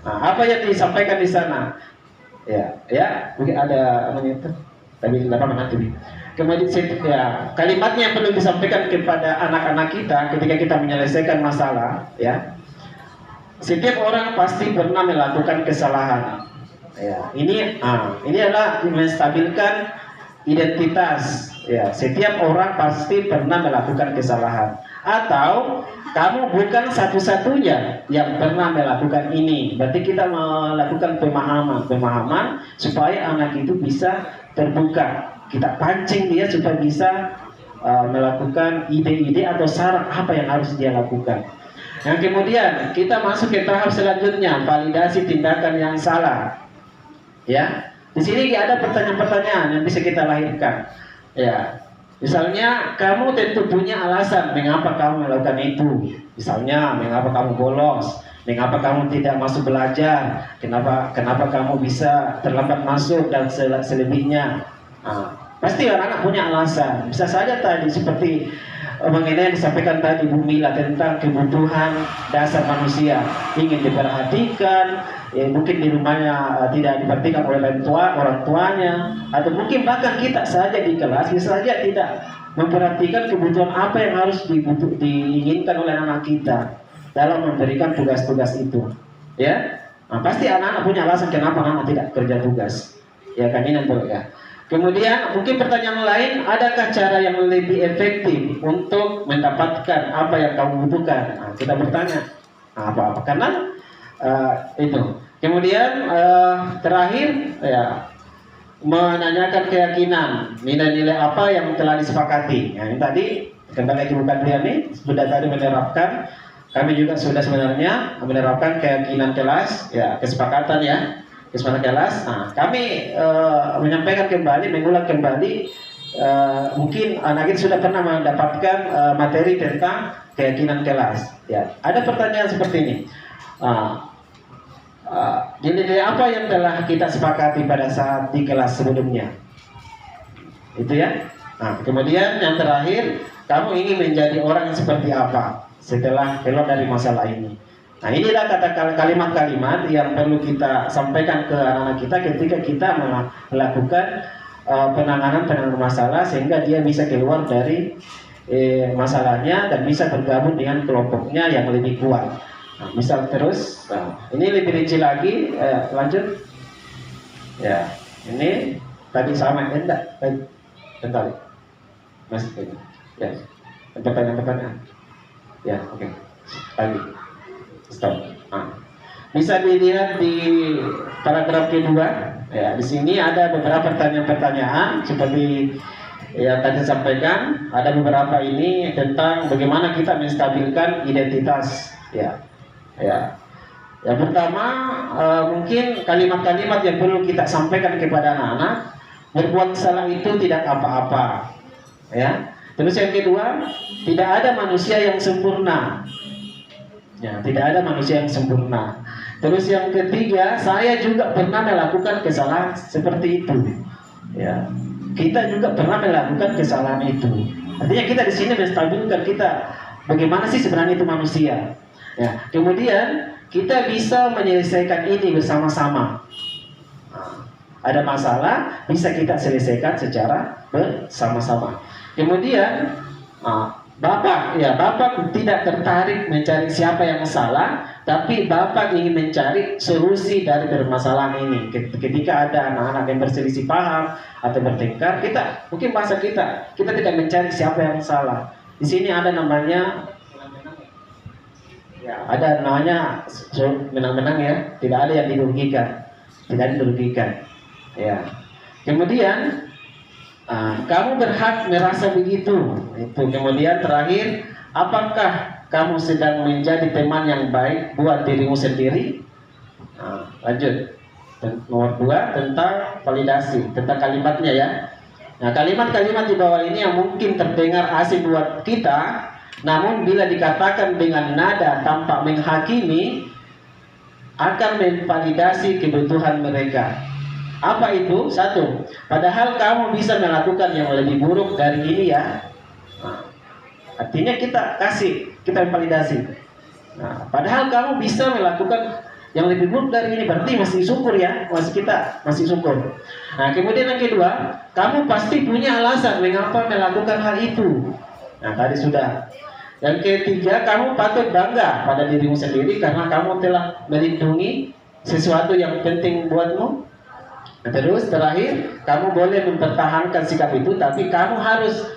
Nah, apa yang disampaikan di sana? Ya, mungkin ada namanya itu. Tapi lapangan nanti. Kemudian ya, kalimatnya yang perlu disampaikan kepada anak-anak kita ketika kita menyelesaikan masalah, ya. Setiap orang pasti pernah melakukan kesalahan. Ya, ini adalah menstabilkan identitas. Ya, setiap orang pasti pernah melakukan kesalahan. Atau kamu bukan satu-satunya yang pernah melakukan ini. Berarti kita melakukan pemahaman supaya anak itu bisa terbuka. Kita pancing dia supaya bisa melakukan ide-ide atau saran apa yang harus dia lakukan. Yang kemudian kita masuk ke tahap selanjutnya, validasi tindakan yang salah. Ya, di sini ada pertanyaan-pertanyaan yang bisa kita lahirkan. Ya, misalnya kamu tentu punya alasan mengapa kamu melakukan itu. Misalnya mengapa kamu bolos, mengapa kamu tidak masuk belajar, kenapa kamu bisa terlambat masuk dan selebihnya. Pasti anak-anak punya alasan. Bisa saja tadi seperti mengenai yang disampaikan tadi Bu Mila tentang kebutuhan dasar manusia, ingin diperhatikan, ya mungkin di rumahnya tidak diperhatikan oleh orang tuanya, atau mungkin bahkan kita saja di kelas bisa saja tidak memperhatikan kebutuhan apa yang harus diinginkan oleh anak kita dalam memberikan tugas-tugas itu. Ya, pasti anak-anak punya alasan kenapa anak tidak kerja tugas. Ya kan, ini ya. Kemudian mungkin pertanyaan lain, adakah cara yang lebih efektif untuk mendapatkan apa yang kamu butuhkan? Kita bertanya apa-apa karena itu. Kemudian terakhir ya, menanyakan keyakinan, nilai-nilai apa yang telah disepakati. Ini tadi kembali ke bukan ini sudah tadi menerapkan. Kami juga sudah sebenarnya menerapkan keyakinan kelas, ya kesepakatan ya. Kesempatan kelas, kami menyampaikan kembali, mengulang kembali, mungkin anak kita sudah pernah mendapatkan materi tentang keyakinan kelas. Ya, ada pertanyaan seperti ini. Nilai apa yang telah kita sepakati pada saat di kelas sebelumnya? Itu ya. Kemudian yang terakhir, kamu ingin menjadi orang yang seperti apa setelah keluar dari masalah ini? Inilah kalimat-kalimat yang perlu kita sampaikan ke anak-anak kita ketika kita melakukan penanganan masalah sehingga dia bisa keluar dari masalahnya dan bisa bergabung dengan kelompoknya yang lebih kuat. Misal terus, ini lebih rinci lagi, lanjut. Ya, ini tadi sama enggak? Bentar, masih ini. Ya, pertanyaan. Ya, oke. Lagi. Stop. Bisa dilihat di paragraf kedua. Ya, di sini ada beberapa pertanyaan-pertanyaan seperti yang tadi sampaikan. Ada beberapa ini tentang bagaimana kita menstabilkan identitas. Ya. Yang pertama, mungkin kalimat-kalimat yang perlu kita sampaikan kepada anak-anak. Berbuat salah itu tidak apa-apa. Ya. Terus yang kedua, tidak ada manusia yang sempurna. Ya, tidak ada manusia yang sempurna. Terus yang ketiga, saya juga pernah melakukan kesalahan seperti itu. Ya, kita juga pernah melakukan kesalahan itu. Artinya kita di sini menstabilkan kita bagaimana sih sebenarnya itu manusia. Ya, kemudian kita bisa menyelesaikan ini bersama-sama. Ada masalah bisa kita selesaikan secara bersama-sama. Kemudian Bapak tidak tertarik mencari siapa yang salah, tapi Bapak ingin mencari solusi dari permasalahan ini. Ketika ada anak-anak yang berselisih paham atau bertengkar, mungkin bahasa kita tidak mencari siapa yang salah. Di sini ada namanya, menang-menang ya, tidak ada yang dirugikan, ya. Kemudian kamu berhak merasa begitu. Itu. Kemudian terakhir, apakah kamu sedang menjadi teman yang baik buat dirimu sendiri? Lanjut. Nomor 2 tentang validasi, tentang kalimatnya ya. Kalimat-kalimat di bawah ini yang mungkin terdengar asing buat kita, namun bila dikatakan dengan nada tanpa menghakimi, akan memvalidasi kebutuhan mereka. Apa itu? 1. Padahal kamu bisa melakukan yang lebih buruk dari ini ya. Artinya kita validasi. Padahal kamu bisa melakukan yang lebih buruk dari ini, berarti masih syukur ya, kita masih syukur. Nah, kemudian yang kedua, kamu pasti punya alasan mengapa melakukan hal itu. Nah, tadi sudah. Yang ketiga, kamu patut bangga pada dirimu sendiri karena kamu telah melindungi sesuatu yang penting buatmu. Nah, terus terakhir, kamu boleh mempertahankan sikap itu, tapi kamu harus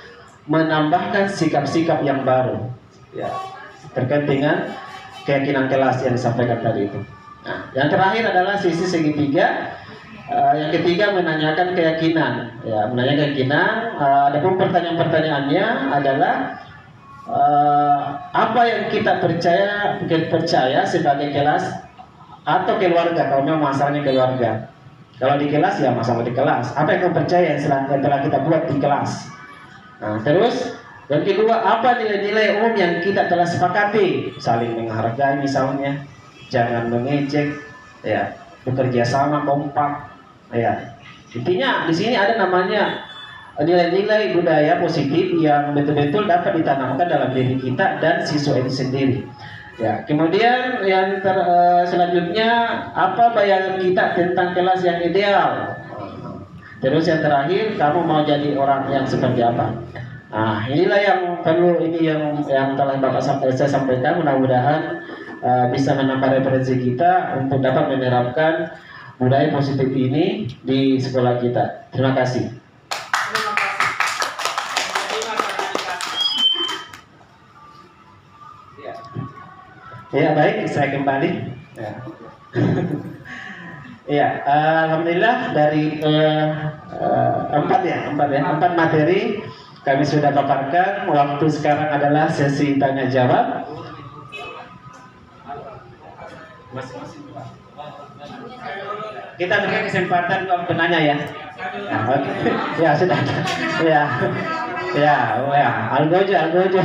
menambahkan sikap-sikap yang baru. Ya, terkait dengan keyakinan kelas yang disampaikan tadi itu. Nah, yang terakhir adalah sisi segitiga. Yang ketiga menanyakan keyakinan. Ya, menanyakan keyakinan. Adapun pertanyaan-pertanyaannya adalah apa yang kita percaya sebagai kelas atau keluarga. Kalau memang masalahnya keluarga. Kalau di kelas ya masalah di kelas. Apa yang kamu percaya yang telah kita buat di kelas. Nah, terus yang kedua, apa nilai-nilai umum yang kita telah sepakati? Saling menghargai misalnya, jangan mengejek, ya, bekerja sama kompak, ya. Intinya di sini ada namanya nilai-nilai budaya positif yang betul-betul dapat ditanamkan dalam diri kita dan siswa itu sendiri. Ya, kemudian yang selanjutnya, apa bayangan kita tentang kelas yang ideal? Terus yang terakhir, kamu mau jadi orang yang seperti apa? Nah, inilah yang perlu, ini yang telah Bapak saya sampaikan. Mudah-mudahan bisa menambah referensi kita untuk dapat menerapkan budaya positif ini di sekolah kita. Terima kasih. Ya, baik, saya kembali. Ya. Ya, alhamdulillah dari empat materi kami sudah paparkan. Waktu sekarang adalah sesi tanya jawab. Kita berikan kesempatan untuk penanya ya. Nah, oke. Ya sudah. Ya, Algojo.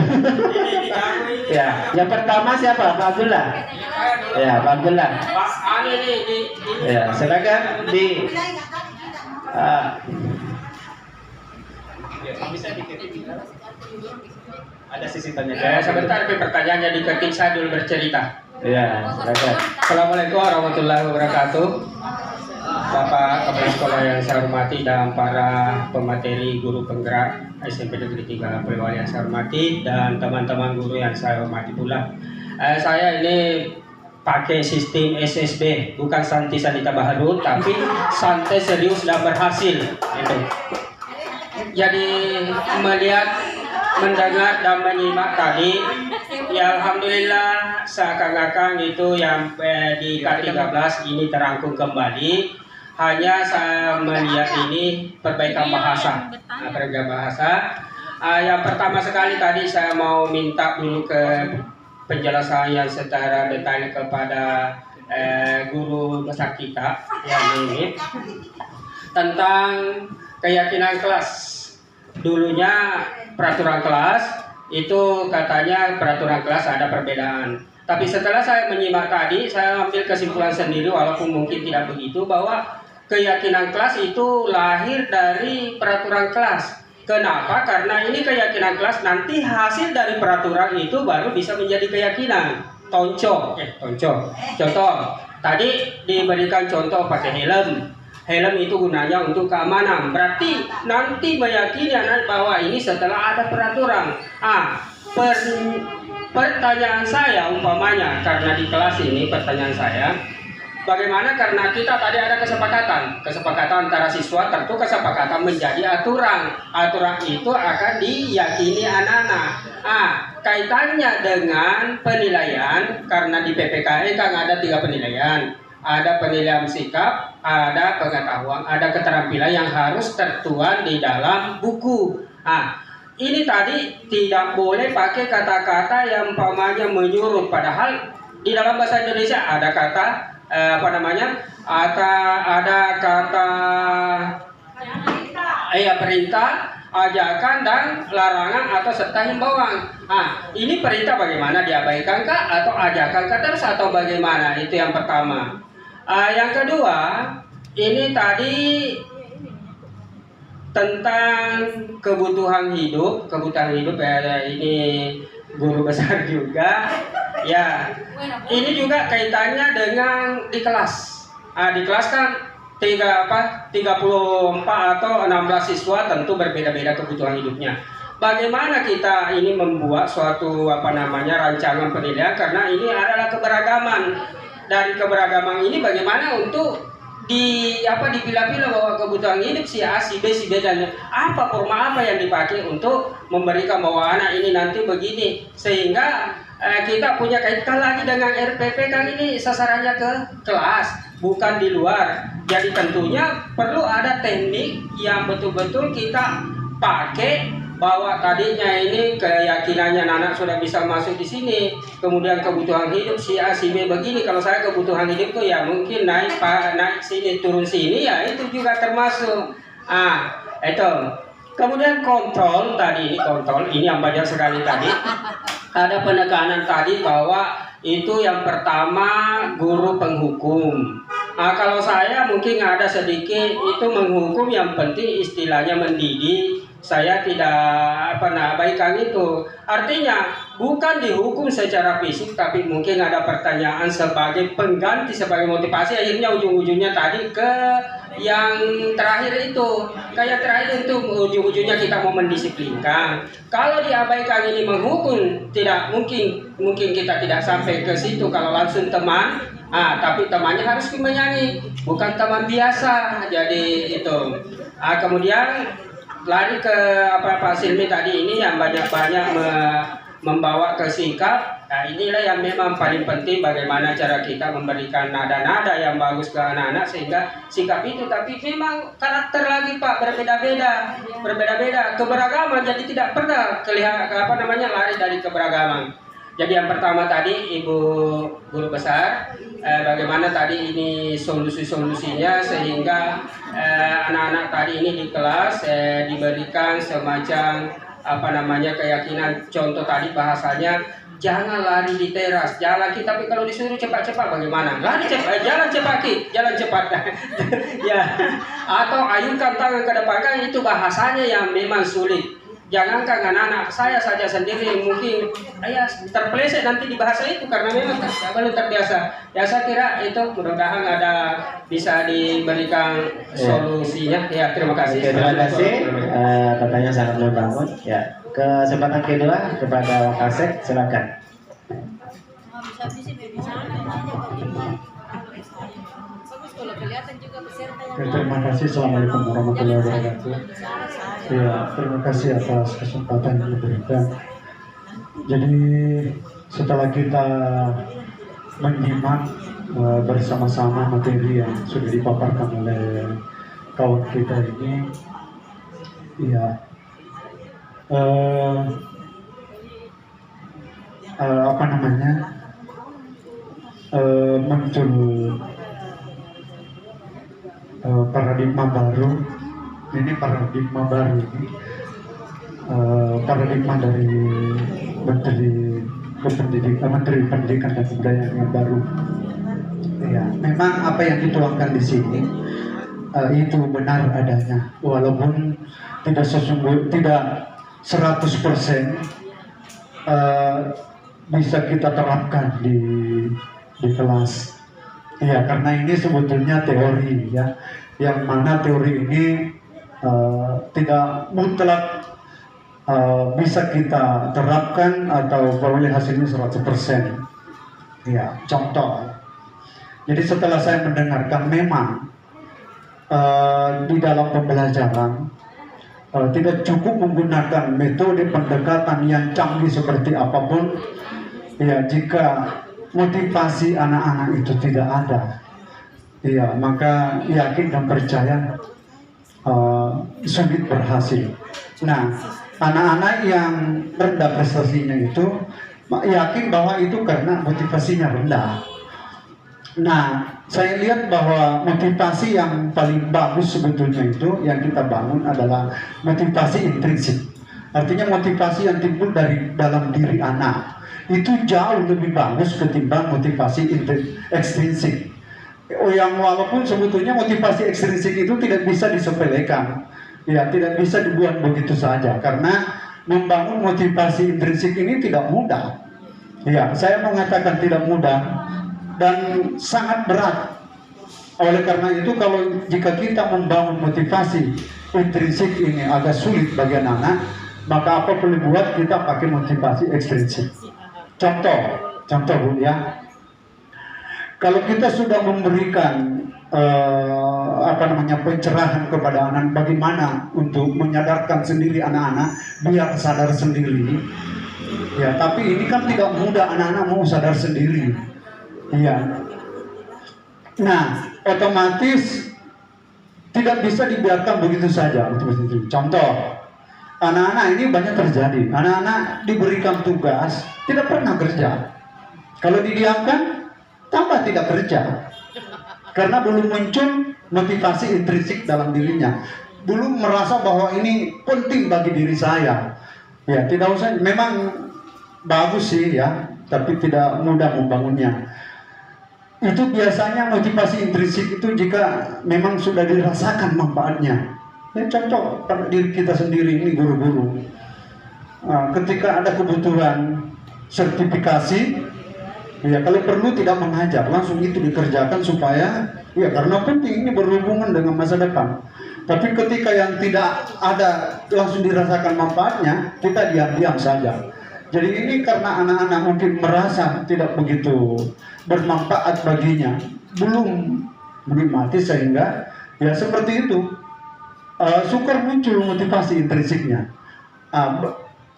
Ya, yang pertama siapa? Pak Abdullah. Ya, Pak Abdullah. Ya, silakan di. Bisa diketik. Ada sisi tanya jawab. Sebentar, pertanyaannya diketik, saya dulu bercerita. Ya, silakan. Assalamualaikum warahmatullahi wabarakatuh. Bapak Kepala Sekolah yang saya hormati dan para pemateri guru penggerak SMP Negeri 3 Polewali yang saya hormati dan teman-teman guru yang saya hormati pula. Saya ini pakai sistem SSB, bukan Santi Sanita Baharun, tapi santai serius dan berhasil. Itu. Jadi melihat, mendengar dan menyimak tadi, ya alhamdulillah seakan-akan itu yang di K13 ini terangkum kembali. Hanya saya melihat ini perbaikan bahasa. Perbaikan bahasa. Yang pertama sekali tadi saya mau minta dulu ke penjelasan yang secara detail kepada guru besar kita yang ini tentang keyakinan kelas. Dulunya peraturan kelas itu katanya peraturan kelas ada perbedaan. Tapi setelah saya menyimak tadi, saya ambil kesimpulan sendiri walaupun mungkin tidak begitu, bahwa keyakinan kelas itu lahir dari peraturan kelas. Kenapa? Karena ini keyakinan kelas, nanti hasil dari peraturan itu baru bisa menjadi keyakinan. Contoh, tadi diberikan contoh pakai helm. Helm itu gunanya untuk keamanan. Berarti nanti meyakini bahwa ini setelah ada peraturan. Pertanyaan saya umpamanya, karena di kelas ini pertanyaan saya, bagaimana karena kita tadi ada kesepakatan antara siswa, tentu kesepakatan menjadi aturan. Aturan itu akan diyakini anak-anak. Kaitannya dengan penilaian, karena di PPKE kan ada 3 penilaian. Ada penilaian sikap, ada pengetahuan, ada keterampilan yang harus tertuang di dalam buku. Ini tadi tidak boleh pakai kata-kata yang umpamanya menyuruh, padahal di dalam bahasa Indonesia ada kata ada kata perintah, ajakan dan larangan atau serta himbauan. Ini perintah bagaimana, diabaikankah atau ajakan terus atau bagaimana? Itu yang pertama. Yang kedua, ini tadi tentang kebutuhan hidup ini guru besar juga. Ya, ini juga kaitannya dengan di kelas. Di kelas kan 34 atau 16 siswa, tentu berbeda-beda kebutuhan hidupnya. Bagaimana kita ini membuat suatu rancangan penilaian, karena ini adalah keberagaman. Dari keberagaman ini bagaimana untuk dipilah-pilah bahwa kebutuhan hidup si A, si B, si B, dan apa forma apa yang dipakai untuk memberikan bahwa anak ini nanti begini, sehingga kita punya kaitkan lagi dengan RPP kan, ini sasarannya ke kelas bukan di luar. Jadi tentunya perlu ada teknik yang betul-betul kita pakai, bahwa tadinya ini keyakinannya anak sudah bisa masuk di sini, kemudian kebutuhan hidup si A, si B begini. Kalau saya kebutuhan hidupku ya mungkin naik sini, turun sini, ya itu juga termasuk. Itu. Kemudian kontrol tadi, kontrol ini yang banyak sekali tadi. Ada penekanan tadi bahwa itu yang pertama guru penghukum. Kalau saya mungkin ada sedikit itu menghukum, yang penting istilahnya mendidik. Saya tidak abaikan itu. Artinya bukan dihukum secara fisik, tapi mungkin ada pertanyaan sebagai pengganti, sebagai motivasi. Akhirnya ujung-ujungnya tadi ke yang terakhir itu, kayak terakhir itu ujung-ujungnya kita mau mendisiplinkan. Kalau diabaikan ini menghukum, tidak mungkin kita tidak sampai ke situ kalau langsung teman. Tapi temannya harus menyanyi, bukan teman biasa. Jadi itu. Kemudian lari ke Pak Silmi tadi ini yang banyak-banyak membawa ke sikap. Inilah yang memang paling penting, bagaimana cara kita memberikan nada-nada yang bagus ke anak-anak sehingga sikap itu. Tapi memang karakter lagi Pak berbeda-beda keberagaman, jadi tidak pernah lari dari keberagaman. Jadi yang pertama tadi Ibu Guru Besar, bagaimana tadi ini solusi-solusinya sehingga anak-anak tadi ini di kelas diberikan semacam keyakinan. Contoh tadi bahasanya, jangan lari di teras, jalan kita, tapi kalau disuruh cepat-cepat bagaimana? Lari cepat, jalan cepat. Ya. Atau ayunkan tangan ke depan, kan itu bahasanya yang memang sulit. Jangankan anak-anak, saya saja sendiri mungkin terpeleset nanti di bahasa itu karena memang belum terbiasa. Ya saya kira itu mudah-mudahan bisa diberikan solusinya. Ya, terima kasih. Terima kasih. Pertanyaan sangat membangun. Ya, kesempatan kedua kepada Wakasek, silakan. Terima kasih. Assalamualaikum warahmatullahi wabarakatuh. Ya, terima kasih atas kesempatan yang diberikan. Jadi setelah kita menyimak bersama-sama materi yang sudah dipaparkan oleh kawan kita ini, ya muncul paradigma baru. Ini paradigma baru ini paradigma dari Menteri Pendidikan dan Kebudayaan yang baru. Ya, memang apa yang dituangkan di sini itu benar adanya, walaupun tidak 100% bisa kita terapkan di kelas. Ya, karena ini sebetulnya teori, ya, yang mana teori ini tidak mutlak bisa kita terapkan atau peroleh hasilnya 100%. Ya, contoh. Jadi setelah saya mendengarkan, memang di dalam pembelajaran tidak cukup menggunakan metode pendekatan yang canggih seperti apapun, ya, jika motivasi anak-anak itu tidak ada, ya, maka yakin dan percaya sulit berhasil. Nah, anak-anak yang rendah prestasinya itu yakin bahwa itu karena motivasinya rendah. Nah, saya lihat bahwa motivasi yang paling bagus sebetulnya itu yang kita bangun adalah motivasi intrinsik. Artinya motivasi yang timbul dari dalam diri anak. Itu jauh lebih bagus ketimbang motivasi ekstrinsik. Yang walaupun sebetulnya motivasi ekstrinsik itu tidak bisa disepelekan, ya, tidak bisa dibuat begitu saja, karena membangun motivasi intrinsik ini tidak mudah. Ya, saya mengatakan tidak mudah dan sangat berat. Oleh karena itu, kalau jika kita membangun motivasi intrinsik ini agak sulit bagi anak-anak, maka apa perlu buat kita pakai motivasi ekstrinsik. Contoh Bu ya. Kalau kita sudah memberikan pencerahan kepada anak bagaimana untuk menyadarkan sendiri anak-anak biar sadar sendiri. Ya, tapi ini kan tidak mudah anak-anak mau sadar sendiri. Iya. Nah, otomatis tidak bisa dibiarkan begitu saja. Contoh, anak-anak ini banyak terjadi. Anak-anak diberikan tugas, tidak pernah kerja. Kalau didiamkan, tambah tidak kerja. Karena belum muncul motivasi intrinsik dalam dirinya. Belum merasa bahwa ini penting bagi diri saya. Ya, tidak usah, memang bagus sih ya, tapi tidak mudah membangunnya. Itu biasanya motivasi intrinsik itu jika memang sudah dirasakan manfaatnya. Ya, contoh pada diri kita sendiri ini guru-guru. Ketika ada kebutuhan sertifikasi, ya kalau perlu tidak mengajar, langsung itu dikerjakan supaya ya karena penting ini berhubungan dengan masa depan. Tapi ketika yang tidak ada langsung dirasakan manfaatnya, kita diam-diam saja. Jadi ini karena anak-anak mungkin merasa tidak begitu bermanfaat baginya, belum menikmati sehingga ya seperti itu. Syukur muncul motivasi intrinsiknya.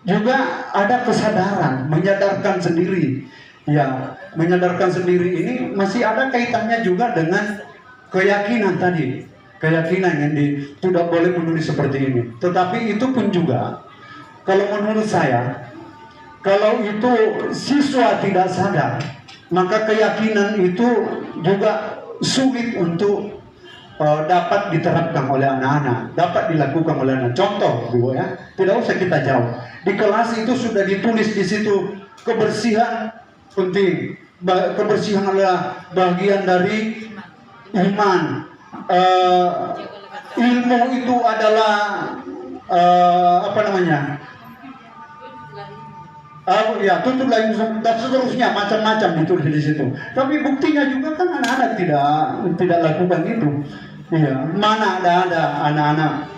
Juga ada kesadaran, menyadarkan sendiri. Ya, menyadarkan sendiri ini masih ada kaitannya juga dengan keyakinan tadi. Keyakinan yang tidak boleh menulis seperti ini. Tetapi itu pun juga, kalau menurut saya, kalau itu siswa tidak sadar, maka keyakinan itu juga sulit untuk dapat diterapkan oleh anak-anak, dapat dilakukan oleh anak. Contoh, Bu ya, tidak usah kita jauh. Di kelas itu sudah ditulis di situ kebersihan penting. Kebersihan adalah bagian dari iman. Ilmu itu adalah ya tutuplah dan seterusnya macam-macam ditulis di situ. Tapi buktinya juga kan anak-anak tidak lakukan itu. Iya, mana ada anak-anak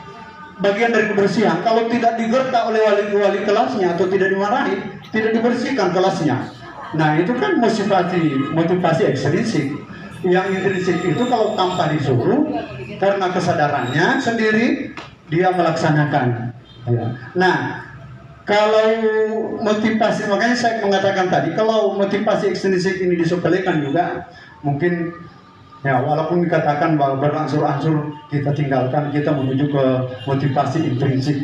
bagian dari kebersihan kalau tidak digertak oleh wali kelasnya atau tidak dimarahi, tidak dibersihkan kelasnya. Nah, itu kan motivasi ekstrinsik. Yang intrinsik itu kalau tanpa disuruh karena kesadarannya sendiri dia melaksanakan. Ya. Nah, kalau motivasi, makanya saya mengatakan tadi, kalau motivasi ekstrinsik ini disepelekan juga, mungkin ya walaupun dikatakan bahwa beransur-ansur kita tinggalkan, kita menuju ke motivasi intrinsik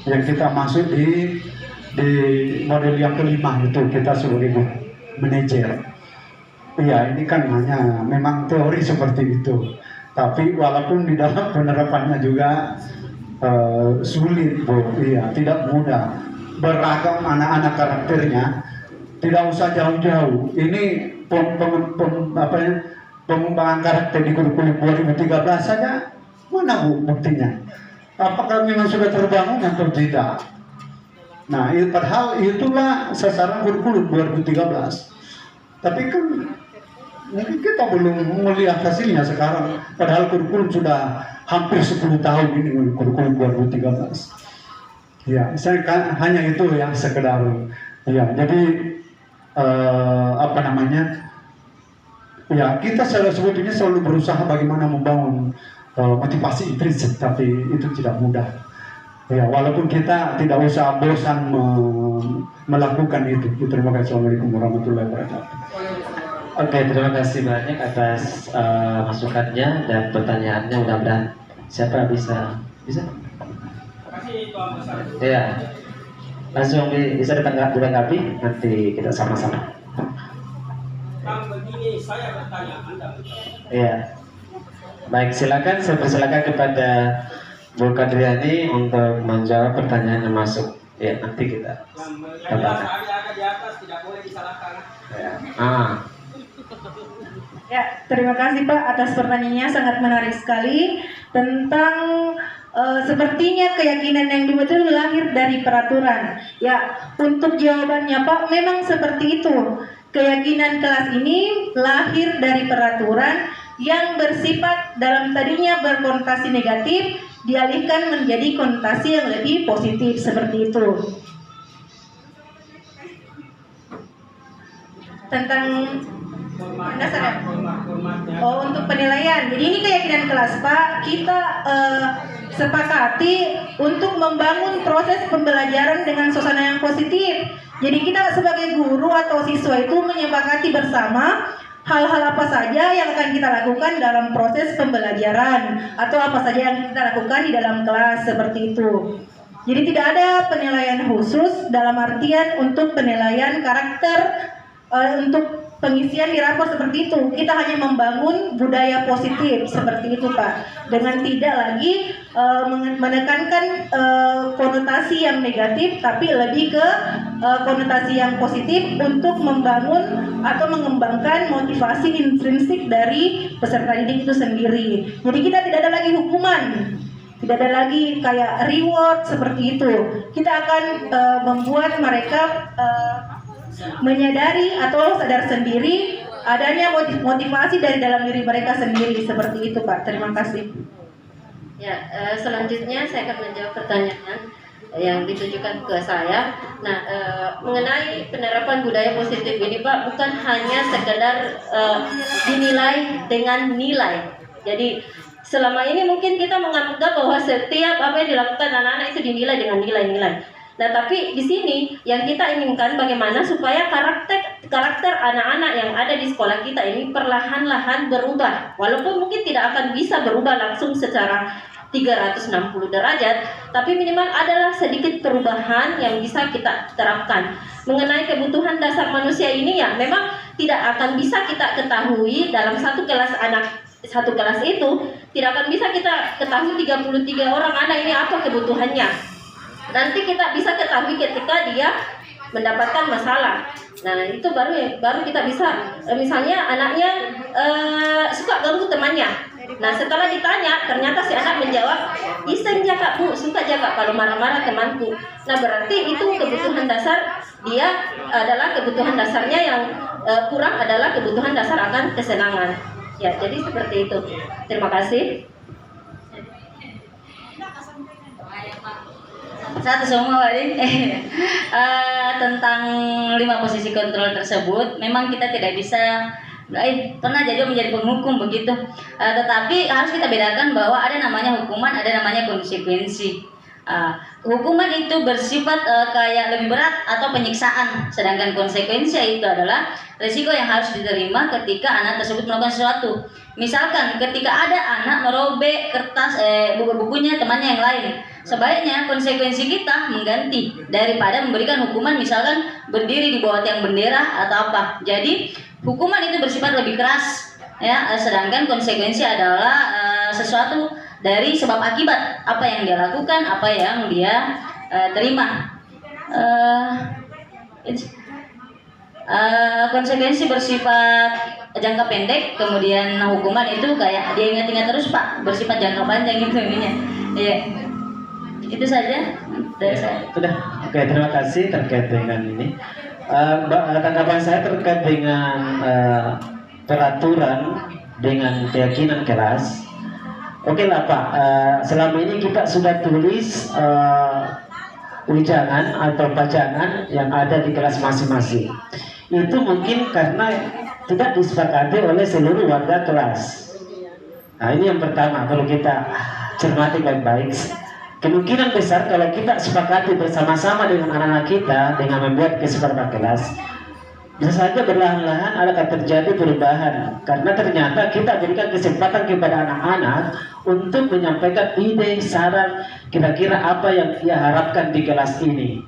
yang kita masuk di model yang kelima itu kita sebagai manajer. Iya, ini kan hanya memang teori seperti itu. Tapi walaupun di dalam penerapannya juga sulit, Bu. Iya, tidak mudah. Beragam anak-anak karakternya, tidak usah jauh-jauh. Ini pengembangan karakter di kurikulum 2013 saja, mana Bu buktinya? Apakah memang sudah terbangun atau tidak? Nah, padahal itulah sasaran kurikulum 2013. Tapi kan mungkin kita belum melihat hasilnya sekarang. Padahal kurikulum sudah hampir 10 tahun ini, kurikulum 2013. Ya, saya hanya itu yang sekedar. Ya, jadi ya kita sebetulnya selalu berusaha bagaimana membangun motivasi intrinsik, tapi itu tidak mudah. Ya, walaupun kita tidak usah bosan melakukan itu. Terima kasih. Assalamualaikum warahmatullahi wabarakatuh. Oke, terima kasih banyak atas masukannya dan pertanyaannya. Mudah-mudahan siapa bisa? Ya, langsung bisa ditanggapi nanti kita sama-sama. Begini, saya bertanya, Anda bertanya. Ya, baik, silakan. Saya persilakan kepada Bu Kadriani untuk menjawab pertanyaan yang masuk. Ya, nanti kita katakan. Ada di atas tidak boleh disalahkan. Ya, terima kasih Pak atas pertanyaannya, sangat menarik sekali tentang sepertinya keyakinan yang dibuat itu lahir dari peraturan. Ya, untuk jawabannya Pak, memang seperti itu. Keyakinan kelas ini lahir dari peraturan yang bersifat dalam tadinya berkonotasi negatif, dialihkan menjadi konotasi yang lebih positif seperti itu. Tentang dasar. Oh, untuk penilaian. Jadi ini keyakinan kelas Pak, kita sepakati untuk membangun proses pembelajaran dengan suasana yang positif. Jadi kita sebagai guru atau siswa itu menyepakati bersama hal-hal apa saja yang akan kita lakukan dalam proses pembelajaran atau apa saja yang kita lakukan di dalam kelas seperti itu. Jadi tidak ada penilaian khusus dalam artian untuk penilaian karakter untuk pengisian di rapor seperti itu. Kita hanya membangun budaya positif seperti itu Pak, dengan tidak lagi menekankan konotasi yang negatif, tapi lebih ke konotasi yang positif untuk membangun atau mengembangkan motivasi intrinsik dari peserta didik itu sendiri. Jadi kita tidak ada lagi hukuman, tidak ada lagi kayak reward seperti itu. Kita akan membuat mereka menyadari atau sadar sendiri adanya motivasi dari dalam diri mereka sendiri seperti itu Pak. Terima kasih. Ya, selanjutnya saya akan menjawab pertanyaan yang ditujukan ke saya. Nah, mengenai penerapan budaya positif ini Pak, bukan hanya sekedar dinilai dengan nilai. Jadi selama ini mungkin kita menganggap bahwa setiap apa yang dilakukan anak-anak itu dinilai dengan nilai-nilai. Nah, tapi di sini yang kita inginkan bagaimana supaya karakter anak-anak yang ada di sekolah kita ini perlahan-lahan berubah. Walaupun mungkin tidak akan bisa berubah langsung secara 360 derajat, tapi minimal adalah sedikit perubahan yang bisa kita terapkan. Mengenai kebutuhan dasar manusia ini ya memang tidak akan bisa kita ketahui dalam satu kelas itu, tidak akan bisa kita ketahui 33 orang anak ini apa kebutuhannya. Nanti kita bisa ketahui ketika dia mendapatkan masalah. Nah, itu baru kita bisa misalnya anaknya suka ganggu temannya. Nah, setelah ditanya ternyata si anak menjawab, "Isen jaga Bu, suka jaga kalau marah-marah temanku." Nah, berarti itu kebutuhan dasar dia adalah kebutuhan dasarnya yang kurang adalah kebutuhan dasar akan kesenangan. Ya, jadi seperti itu. Terima kasih. Satu semua tentang 5 posisi kontrol tersebut, memang kita tidak bisa pernah jadi menjadi penghukum begitu, tetapi harus kita bedakan bahwa ada namanya hukuman, ada namanya konsekuensi. Hukuman itu bersifat kayak lebih berat atau penyiksaan, sedangkan konsekuensi itu adalah risiko yang harus diterima ketika anak tersebut melakukan sesuatu. Misalkan ketika ada anak merobek kertas buku-bukunya temannya yang lain, sebaiknya konsekuensi kita mengganti daripada memberikan hukuman, misalkan berdiri di bawah tiang bendera atau apa. Jadi hukuman itu bersifat lebih keras, ya, sedangkan konsekuensi adalah sesuatu dari sebab akibat apa yang dia lakukan, apa yang dia terima. Konsekuensi bersifat jangka pendek, kemudian hukuman itu kayak dia ingat-ingat terus Pak, bersifat jangka panjang gitu ininya. Iya. Itu saja dari saya. Sudah. Oke, terima kasih terkait dengan ini. Tanggapan saya terkait dengan peraturan dengan keyakinan kelas. Oke lah Pak, selama ini kita sudah tulis ujangan atau pajangan yang ada di kelas masing-masing. Itu mungkin karena tidak disepakati oleh seluruh warga kelas. Nah, ini yang pertama, kalau kita cermati baik-baik, kemungkinan besar kalau kita sepakati bersama-sama dengan anak-anak kita dengan membuat kesepakatan kelas, bisa saja berlahan-lahan akan terjadi perubahan, karena ternyata kita berikan kesempatan kepada anak-anak untuk menyampaikan ide, saran, kira-kira apa yang ia harapkan di kelas ini.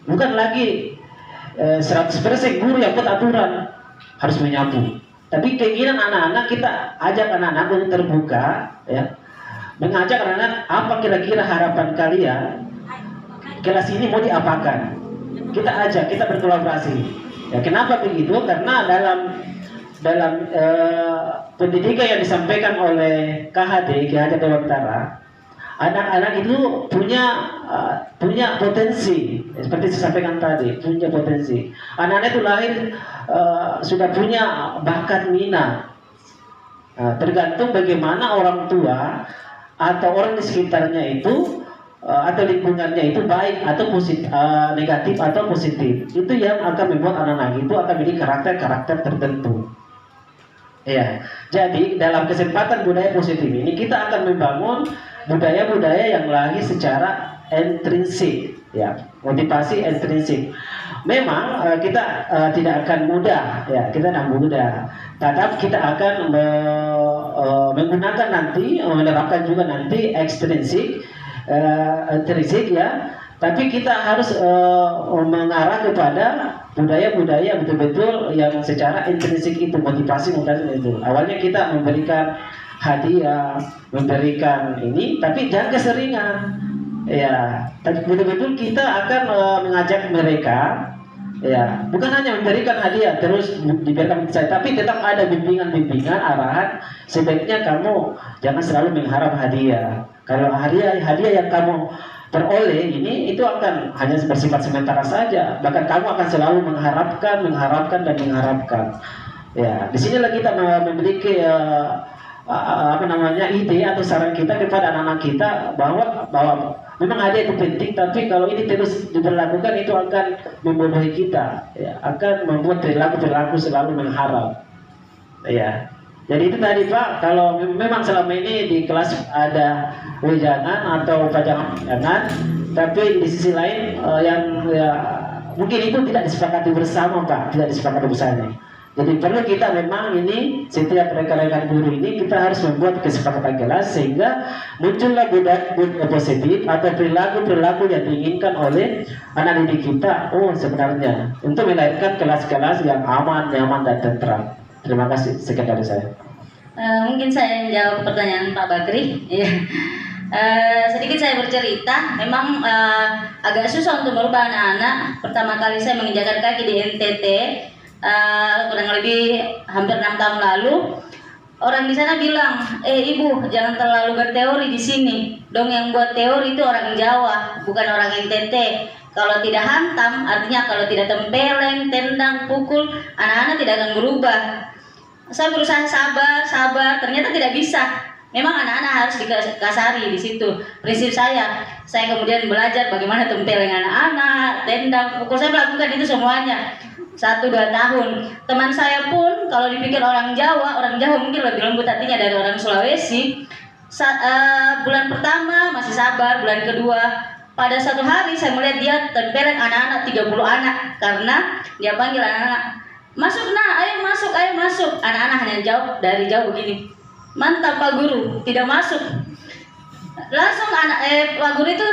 Bukan lagi 100% guru yang buat aturan harus menyapu, tapi keinginan anak-anak kita ajak anak-anak untuk terbuka, ya, mengajak anak-anak apa kira-kira harapan kalian kelas ini mau diapakan. Kita ajak, kita berkolaborasi. Ya, kenapa begitu? Karena dalam pendidikan yang disampaikan oleh KHD Dewantara, anak-anak itu punya potensi, seperti saya sampaikan tadi, punya potensi. Anak-anak itu lahir sudah punya bakat minat. Tergantung bagaimana orang tua atau orang di sekitarnya itu atau lingkungannya itu baik atau negatif atau positif. Itu yang akan membuat anak-anak itu akan menjadi karakter-karakter tertentu. Ya, jadi dalam kesempatan budaya positif ini kita akan membangun budaya-budaya yang lahir secara intrinsik, ya, motivasi intrinsik. Memang kita tidak akan mudah, ya, kita tidak mudah. Tetap kita akan menggunakan nanti, menerapkan juga nanti intrinsik, ya. Tapi kita harus mengarah kepada budaya-budaya betul-betul yang secara intrinsik itu, motivasi itu. Awalnya kita memberikan hadiah, memberikan ini, tapi jangan keseringan. Ya, tapi betul-betul kita akan mengajak mereka, ya, bukan hanya memberikan hadiah terus diberikan saya, tapi tetap ada bimbingan-bimbingan, arahan. Sebaiknya kamu jangan selalu mengharap hadiah. Kalau hadiah yang kamu peroleh ini itu akan hanya bersifat sementara saja, bahkan kamu akan selalu mengharapkan ya. Disinilah kita memiliki ide atau saran kita kepada anak-anak kita bahwa memang hadiah itu penting, tapi kalau ini terus diberlakukan itu akan membodohi kita, ya, akan membuat perilaku selalu mengharap, ya. Jadi itu tadi Pak, kalau memang selama ini di kelas ada wejangan atau pajangan, tapi di sisi lain mungkin itu tidak disepakati bersama Pak, tidak disepakati bersama. Jadi perlu kita memang ini setiap rekan-rekan guru ini kita harus membuat kesepakatan kelas sehingga muncullah budaya positif atau perilaku yang diinginkan oleh anak didik kita. Oh sebenarnya untuk melahirkan kelas-kelas yang aman, nyaman dan tentram. Terima kasih, sekian dari saya. Mungkin saya yang jawab pertanyaan Pak Bakri. Sedikit saya bercerita, memang agak susah untuk merubah anak-anak. Pertama kali saya menginjakan kaki di NTT, kurang lebih hampir 6 tahun lalu. Orang di sana bilang, ibu jangan terlalu berteori di sini. Dong yang buat teori itu orang Jawa, bukan orang NTT. Kalau tidak hantam, artinya kalau tidak tempeleng, tendang, pukul, anak-anak tidak akan berubah. Saya berusaha sabar, ternyata tidak bisa. Memang anak-anak harus dikasari di situ. Prinsip saya kemudian belajar bagaimana tempeleng anak-anak, tendang, pukul. Saya melakukan itu semuanya 1-2 tahun. Teman saya pun kalau dipikir orang Jawa mungkin lebih lembut hatinya dari orang Sulawesi. Bulan pertama masih sabar, bulan kedua pada satu hari saya melihat dia tempeleng anak-anak 30 anak karena dia panggil anak-anak, masuk nak, ayo masuk. Anak-anak hanya jawab dari jauh begini, mantap Pak Guru, tidak masuk. Langsung Pak Guru itu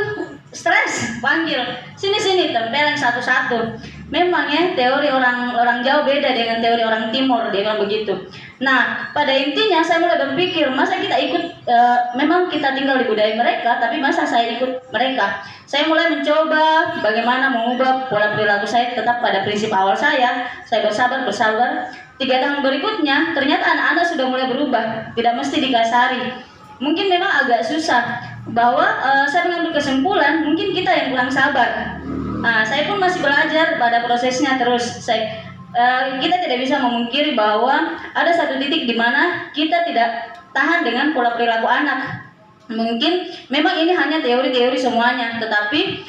stres, panggil sini tempeleng satu-satu. Memang ya teori orang Jawa beda dengan teori orang Timur, dia bilang begitu. Nah pada intinya saya mulai berpikir, masa kita ikut, memang kita tinggal di budaya mereka, tapi masa saya ikut mereka. Saya mulai mencoba bagaimana mengubah pola perilaku saya tetap pada prinsip awal saya bersabar. 3 tahun berikutnya ternyata anak-anak sudah mulai berubah, tidak mesti dikasari. Mungkin memang agak susah, bahwa saya mengambil kesimpulan mungkin kita yang kurang sabar. Saya pun masih belajar pada prosesnya terus. Kita tidak bisa memungkiri bahwa ada satu titik di mana kita tidak tahan dengan pola perilaku anak. Mungkin memang ini hanya teori-teori semuanya, tetapi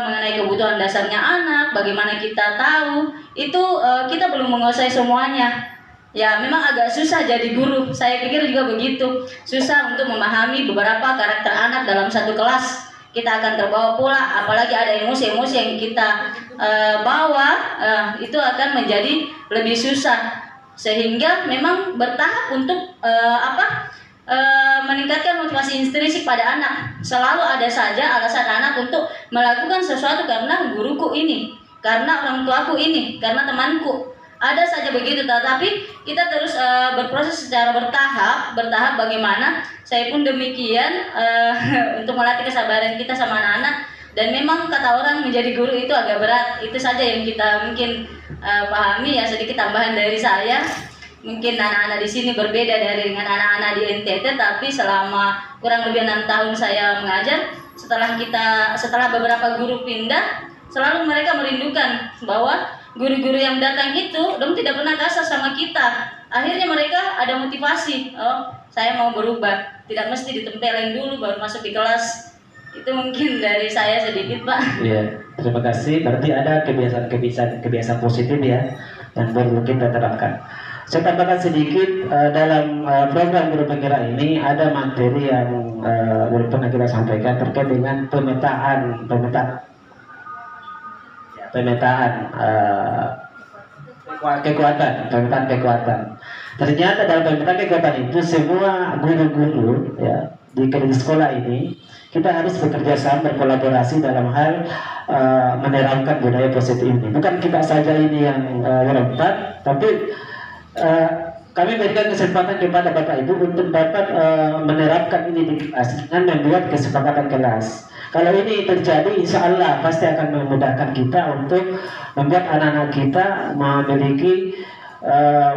mengenai kebutuhan dasarnya anak, bagaimana kita tahu, itu kita belum menguasai semuanya. Ya memang agak susah jadi guru, saya pikir juga begitu. Susah untuk memahami beberapa karakter anak dalam satu kelas. Kita akan terbawa pula, apalagi ada emosi-emosi yang kita bawa, itu akan menjadi lebih susah. Sehingga memang bertahap untuk meningkatkan motivasi intrinsik pada anak. Selalu ada saja alasan anak untuk melakukan sesuatu karena guruku ini, karena orang tuaku ini, karena temanku. Ada saja begitu, tetapi kita terus berproses secara bertahap bagaimana. Saya pun demikian untuk melatih kesabaran kita sama anak-anak. Dan memang kata orang menjadi guru itu agak berat. Itu saja yang kita mungkin pahami, ya sedikit tambahan dari saya. mungkin anak-anak di sini berbeda dari dengan anak-anak di NTT, tapi selama kurang lebih 6 tahun saya mengajar, setelah beberapa guru pindah, selalu mereka merindukan bahwa guru-guru yang datang itu dong tidak pernah kasar sama kita. Akhirnya mereka ada motivasi, oh saya mau berubah, tidak mesti ditempelin dulu baru masuk di kelas. Itu mungkin dari saya sedikit, Pak. Iya, terima kasih. Berarti ada kebiasaan positif ya yang perlu kita terapkan. Saya tambahkan sedikit dalam program guru penggerak ini ada materi yang belum pernah kita sampaikan terkait dengan pemetaan kekuatan. Ternyata dalam pemetaan kekuatan itu semua guru-guru ya di sekolah ini kita harus bekerja sama, berkolaborasi dalam hal menerapkan budaya positif ini. Bukan kita saja ini yang melompat, tapi kami berikan kesempatan kepada Bapak Ibu untuk dapat menerapkan ini di kelas dengan membuat kesepakatan kelas. Kalau ini terjadi, insya Allah pasti akan memudahkan kita untuk membuat anak-anak kita memiliki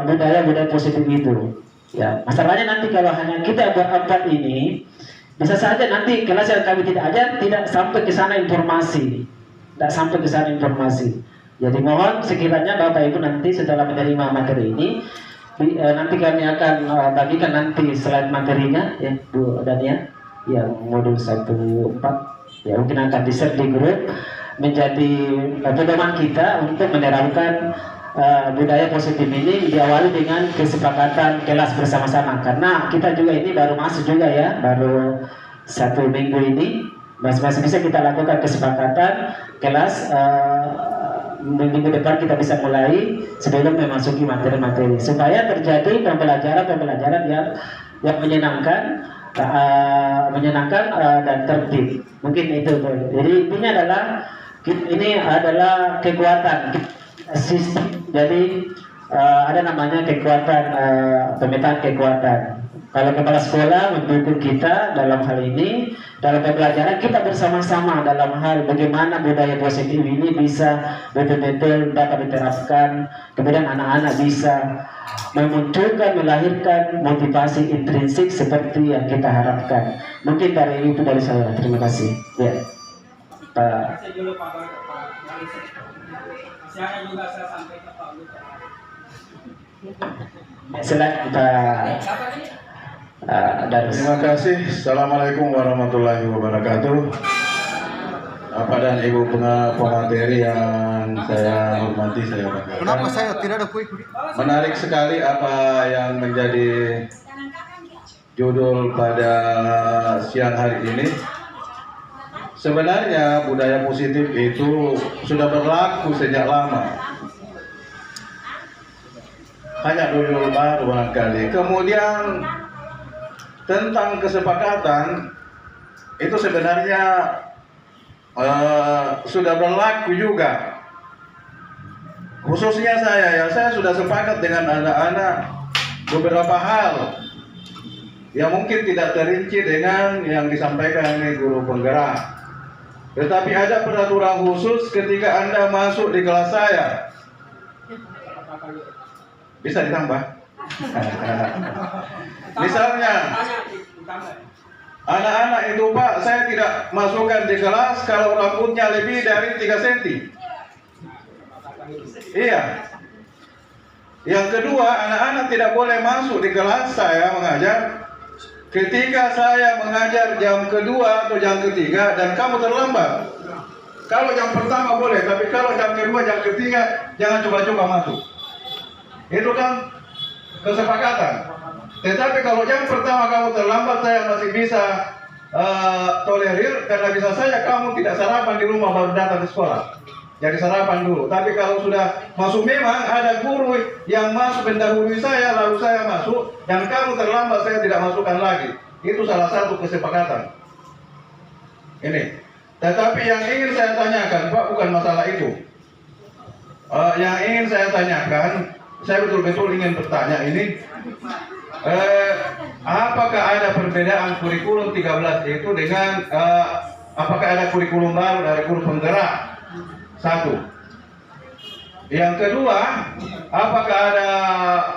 budaya-budaya positif itu. Ya, masalahnya nanti kalau hanya kita berempat ini, bisa saja nanti kelas yang kami tidak ajar tidak sampai ke sana informasi, Jadi mohon sekiranya Bapak Ibu nanti setelah menerima materi ini, nanti kami akan bagikan nanti slide materinya ya Bu Dania yang modul 14 ya, mungkin akan di-share di grup menjadi pedoman kita untuk menerapkan budaya positif ini diawali dengan kesepakatan kelas bersama-sama, karena kita juga ini baru masuk juga ya, baru 1 minggu ini masing-masing bisa kita lakukan kesepakatan kelas. Minggu depan kita bisa mulai sebelum memasuki materi-materi supaya terjadi pembelajaran yang menyenangkan dan tertib. Mungkin itu. Jadi intinya adalah ini adalah kekuatan sistem. Jadi ada namanya kekuatan pemetaan kekuatan. Kalau kepala sekolah mendukung kita dalam hal ini, dalam pembelajaran kita bersama-sama dalam hal bagaimana budaya positif ini bisa betul-betul dapat diterapkan, kemudian anak-anak bisa memunculkan, melahirkan motivasi intrinsik seperti yang kita harapkan. Mungkin dari itu dari saya. Terima kasih. Ya, Pak. Silakan Pak. Terima kasih. Assalamualaikum warahmatullahi wabarakatuh. Bapak dan Ibu pemateri yang saya hormati, saya banggakan. Kenapa saya tidak ada kue? Menarik sekali apa yang menjadi judul pada siang hari ini. Sebenarnya budaya positif itu sudah berlaku sejak lama. Hanya judul baru barangkali. Kemudian tentang kesepakatan itu sebenarnya sudah berlaku juga. Khususnya saya sudah sepakat dengan anak-anak beberapa hal yang mungkin tidak terinci dengan yang disampaikan oleh guru penggerak. Tetapi ada peraturan khusus ketika Anda masuk di kelas saya. Bisa ditambah? Misalnya anak-anak itu Pak, saya tidak masukkan di kelas kalau rambutnya lebih dari 3 cm. Iya. Yang kedua, anak-anak tidak boleh masuk di kelas saya mengajar ketika saya mengajar jam kedua atau jam ketiga dan kamu terlambat. Kalau jam pertama boleh, tapi kalau jam kedua, jam ketiga jangan coba-coba masuk. Itu kan kesepakatan. Tetapi kalau jam pertama kamu terlambat, saya masih bisa tolerir, karena bisa saja kamu tidak sarapan di rumah baru datang ke sekolah. Jadi sarapan dulu. Tapi kalau sudah masuk, memang ada guru yang masuk mendahului saya, lalu saya masuk, dan kamu terlambat, saya tidak masukkan lagi. Itu salah satu kesepakatan. Ini. Tetapi yang ingin saya tanyakan, Pak, bukan masalah itu. Yang ingin saya tanyakan, saya betul-betul ingin bertanya ini, apakah ada perbedaan kurikulum 13 itu dengan apakah ada kurikulum baru dari guru penggerak? Satu. Yang kedua, apakah ada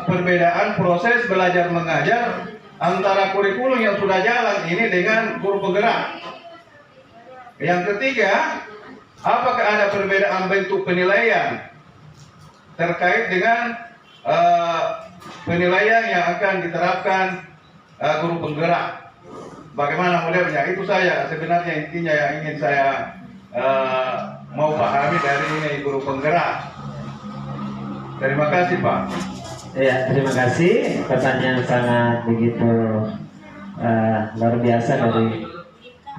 perbedaan proses belajar mengajar antara kurikulum yang sudah jalan ini dengan guru penggerak? Yang ketiga, apakah ada perbedaan bentuk penilaian terkait dengan penilaian yang akan diterapkan guru penggerak? Bagaimana modelnya? Itu saya sebenarnya intinya yang ingin saya mau pahami dari ini guru penggerak. Terima kasih Pak. Ya, terima kasih. Pertanyaan sangat begitu luar biasa dari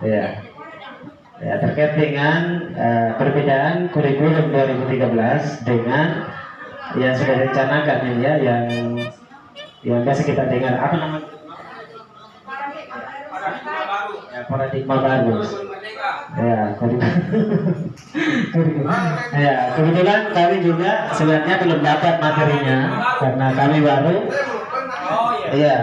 ya terkait dengan perbedaan kurikulum 2013 dengan yang sudah direncanakan ya, yang biasa kita dengar apa namanya? Ya, paradigma baru. Ya, ya, kebetulan kami juga sebenarnya belum dapat materinya karena kami baru. Iya,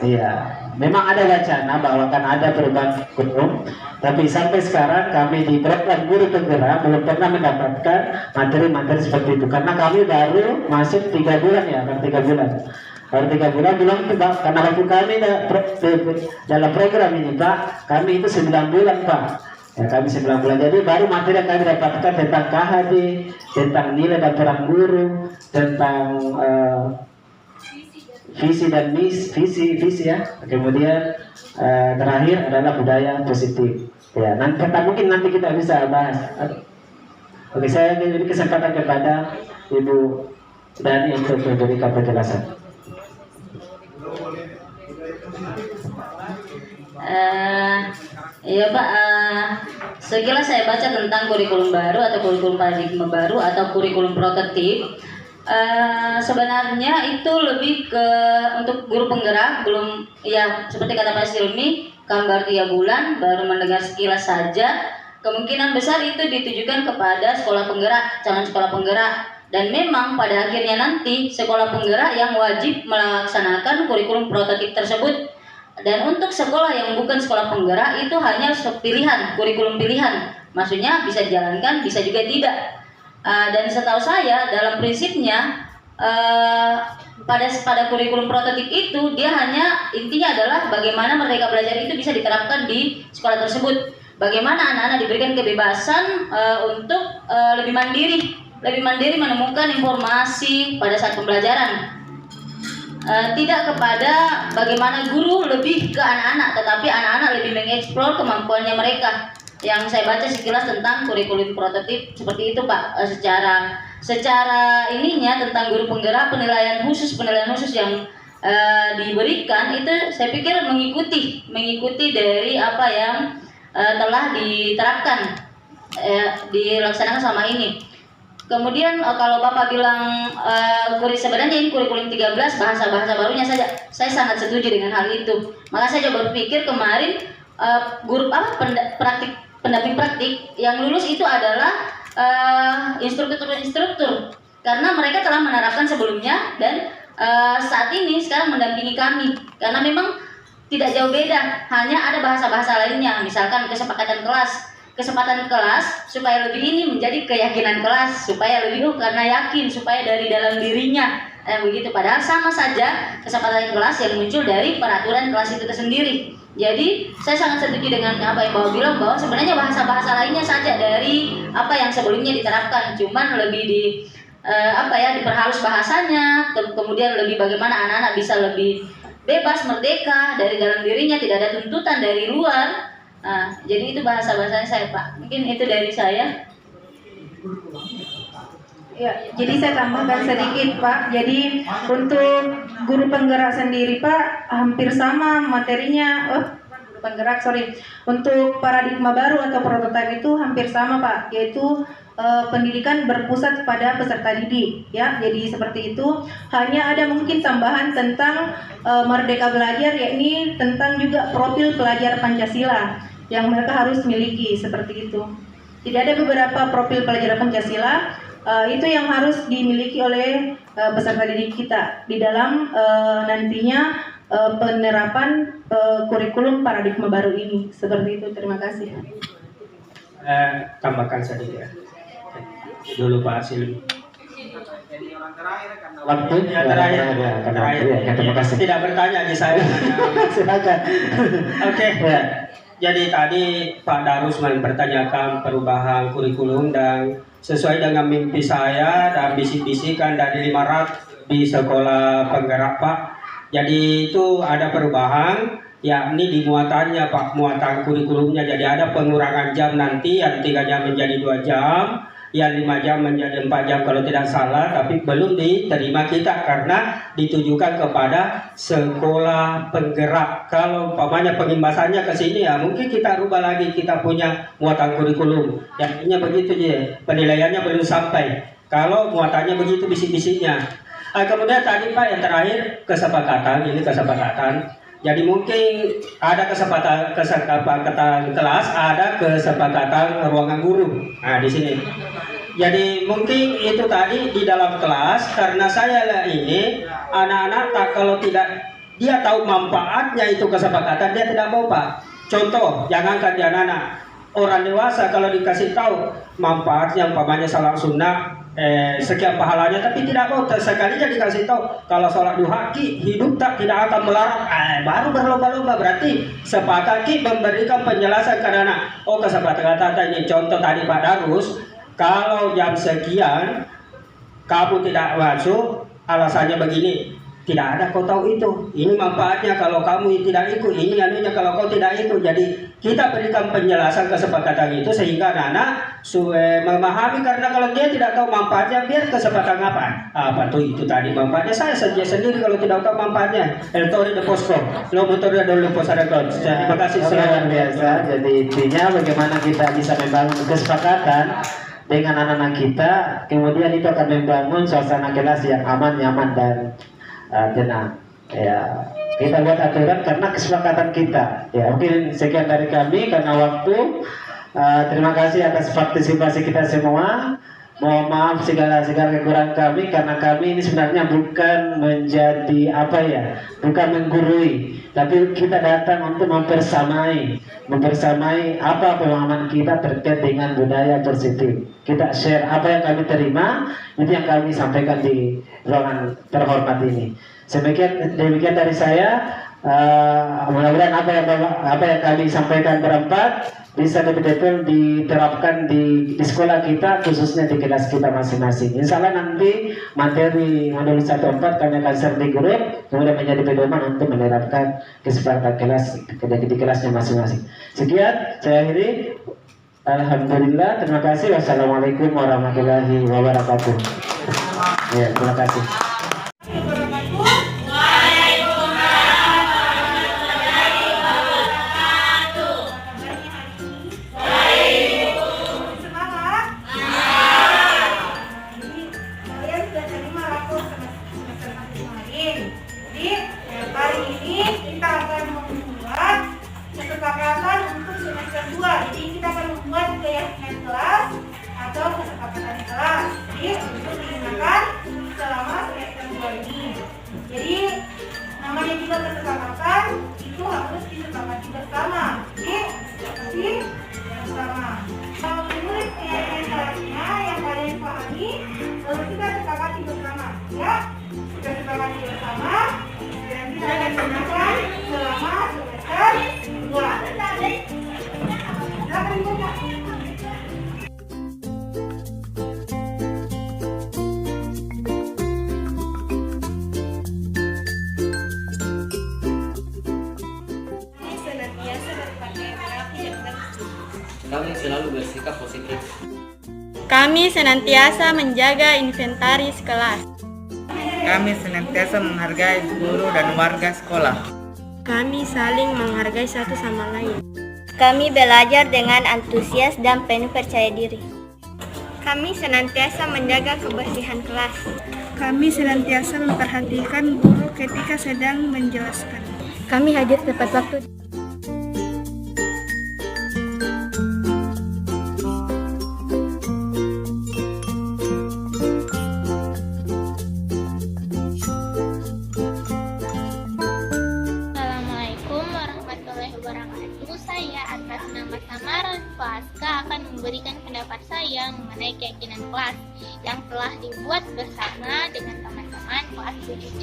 iya. Memang ada wacana bahwa akan ada perubahan kurikulum, tapi sampai sekarang kami di program guru penggerak belum pernah mendapatkan materi-materi seperti itu karena kami baru masuk 3 bulan ya, kan 3 bulan. Baru 3 bulan belum Pak, karena waktu kami dalam program ini Pak, kami itu 9 bulan Pak. Ya, kami 9 bulan, jadi baru materi yang kami dapatkan tentang KHD, tentang nilai dan peran guru, tentang visi dan visi ya. Kemudian terakhir adalah budaya positif. Ya, mungkin nanti kita bisa bahas. Oke, saya beri kesempatan kepada Ibu Dani untuk memberikan penjelasan. Iya Pak, sekilas saya baca tentang kurikulum baru atau kurikulum paradigma baru atau kurikulum prototip. Sebenarnya itu lebih ke untuk guru penggerak, belum ya seperti kata Pak Silmi, gambar 3 bulan baru mendengar sekilas saja. Kemungkinan besar itu ditujukan kepada sekolah penggerak, calon sekolah penggerak, dan memang pada akhirnya nanti sekolah penggerak yang wajib melaksanakan kurikulum prototip tersebut. Dan untuk sekolah yang bukan sekolah penggerak itu hanya pilihan, kurikulum pilihan, maksudnya bisa dijalankan, bisa juga tidak. Dan setahu saya dalam prinsipnya pada kurikulum prototip itu dia hanya intinya adalah bagaimana merdeka belajar itu bisa diterapkan di sekolah tersebut. Bagaimana anak-anak diberikan kebebasan untuk lebih mandiri menemukan informasi pada saat pembelajaran. Tidak kepada bagaimana guru lebih ke anak-anak, tetapi anak-anak lebih mengeksplor kemampuannya mereka. Yang saya baca sekilas tentang kurikulum prototip seperti itu Pak. Secara ininya tentang guru penggerak, penilaian khusus yang diberikan itu saya pikir mengikuti dari apa yang telah diterapkan dilaksanakan selama ini. Kemudian kalau Bapak bilang sebenarnya ini kurikulum 13 bahasa-bahasa barunya saja, saya sangat setuju dengan hal itu. Maka saya coba berpikir kemarin guru pendamping praktik yang lulus itu adalah instruktur karena mereka telah menerapkan sebelumnya dan saat ini sekarang mendampingi kami karena memang tidak jauh beda, hanya ada bahasa-bahasa lainnya, misalkan kesepakatan kelas supaya lebih ini menjadi keyakinan kelas, supaya lebih karena yakin, supaya dari dalam dirinya begitu. Padahal sama saja kesepakatan kelas yang muncul dari peraturan kelas itu tersendiri. Jadi saya sangat setuju dengan apa yang Bapak bilang bahwa sebenarnya bahasa-bahasa lainnya saja dari apa yang sebelumnya diterapkan, cuman lebih diperhalus bahasanya, kemudian lebih bagaimana anak-anak bisa lebih bebas, merdeka dari dalam dirinya, tidak ada tuntutan dari luar. Jadi itu bahasa-bahasanya saya Pak. Mungkin itu dari saya. Ya, jadi saya tambahkan sedikit Pak. Jadi untuk guru penggerak sendiri Pak hampir sama materinya. Untuk paradigma baru atau prototipe itu hampir sama Pak, yaitu pendidikan berpusat pada peserta didik ya. Jadi seperti itu. Hanya ada mungkin tambahan tentang merdeka belajar, yakni tentang juga profil pelajar Pancasila yang mereka harus miliki seperti itu. Tidak ada beberapa profil pelajar Pancasila itu yang harus dimiliki oleh peserta didik kita di dalam nantinya penerapan kurikulum paradigma baru ini. Seperti itu. Terima kasih. Tambahkan sedikit. dulu Pak Silmi. Waktu Ya, terakhir. Ya, terima kasih. Tidak bertanya aja saya. Silakan. Oke. Ya. Jadi tadi Pak Darus mempertanyakan perubahan kurikulum dan sesuai dengan mimpi saya dan bisik-bisikan dari 500 di sekolah penggerak Pak. Jadi itu ada perubahan, yakni di muatannya Pak, muatan kurikulumnya. Jadi ada pengurangan jam nanti yang 3 jam menjadi 2 jam, yang 5 jam menjadi 4 jam kalau tidak salah, tapi belum diterima kita karena ditujukan kepada sekolah penggerak. Kalau umpamanya pengimbasannya ke sini ya mungkin kita rubah lagi, kita punya muatan kurikulum. Yakinnya begitu je, penilaiannya belum sampai. Kalau muatannya begitu bisik-bisiknya. Kemudian tadi Pak yang terakhir kesepakatan, ini kesepakatan. Jadi mungkin ada kesepakatan kelas, ada kesepakatan ruangan guru. Nah di sini. Jadi mungkin itu tadi di dalam kelas karena saya ini anak-anak tak kalau tidak dia tahu manfaatnya itu kesepakatan dia tidak mau Pak. Contoh jangankan dia anak-anak, orang dewasa kalau dikasih tahu manfaatnya umpamanya salat sunnah sekian pahalanya tapi tidak mau sekalinya dikasih tahu kalau sholat duha hidup tidak akan melarang baru berlomba-lomba berarti sepakat memberikan penjelasan ke anak. Oh kesepakatan ini contoh tadi Pak Darus kalau jam sekian kamu tidak masuk alasannya begini tidak ada kau tahu itu ini manfaatnya kalau kamu tidak ikut ini anunya kalau kau tidak ikut. Jadi kita berikan penjelasan kesepakatan itu sehingga anak-anak memahami karena kalau dia tidak tahu manfaatnya biar kesepakatan apa tuh itu tadi manfaatnya saya sendiri kalau tidak tahu manfaatnya Tori de Posko lo motornya dulu posarekon. Terima kasih luar biasa. Jadi intinya bagaimana kita bisa membangun kesepakatan dengan anak-anak kita, kemudian itu akan membangun suasana kelas yang aman, nyaman dan tenang. Ya, kita buat aturan karena kesepakatan kita. Ya, mungkin sekian dari kami karena waktu. Terima kasih atas partisipasi kita semua. Mohon maaf segala kekurangan kami karena kami ini sebenarnya bukan menjadi bukan menggurui, tapi kita datang untuk mempersamai apa pemahaman kita terkait dengan budaya positif. Kita share apa yang kami terima, itu yang kami sampaikan di ruangan terhormat ini. Demikian dari saya. Mudah-mudahan apa yang kami sampaikan berempat bisa betul-betul diterapkan di sekolah kita, khususnya di kelas kita masing-masing. Insya Allah nanti materi modul 1-4 kami akan share di grup, kemudian menjadi pedoman untuk menerapkan kesepakatan kelas di kelasnya masing-masing. Sekian, saya akhiri. Alhamdulillah, terima kasih. Wassalamualaikum warahmatullahi wabarakatuh. Ya, terima kasih. Kami selalu bersikap positif. Kami senantiasa menjaga inventaris kelas. Kami senantiasa menghargai guru dan warga sekolah. Kami saling menghargai satu sama lain. Kami belajar dengan antusias dan penuh percaya diri. Kami senantiasa menjaga kebersihan kelas. Kami senantiasa memperhatikan guru ketika sedang menjelaskan. Kami hadir tepat waktu. Saya atas nama samaran Paska akan memberikan membagikan pendapat saya mengenai keyakinan kelas yang telah dibuat bersama dengan teman-teman kelas 7C.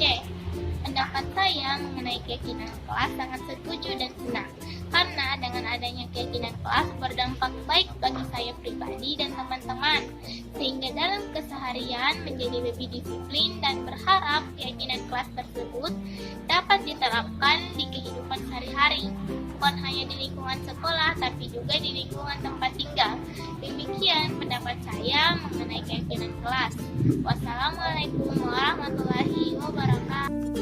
Pendapat saya mengenai keyakinan kelas sangat setuju dan senang, karena dengan adanya keyakinan kelas berdampak baik bagi saya pribadi dan teman-teman, sehingga dalam keseharian menjadi lebih disiplin dan berharap keyakinan kelas tersebut dapat diterapkan di kehidupan sehari-hari, bukan hanya di lingkungan sekolah, tapi juga di lingkungan tempat tinggal. Demikian pendapat saya mengenai keyakinan kelas. Wassalamualaikum warahmatullahi wabarakatuh.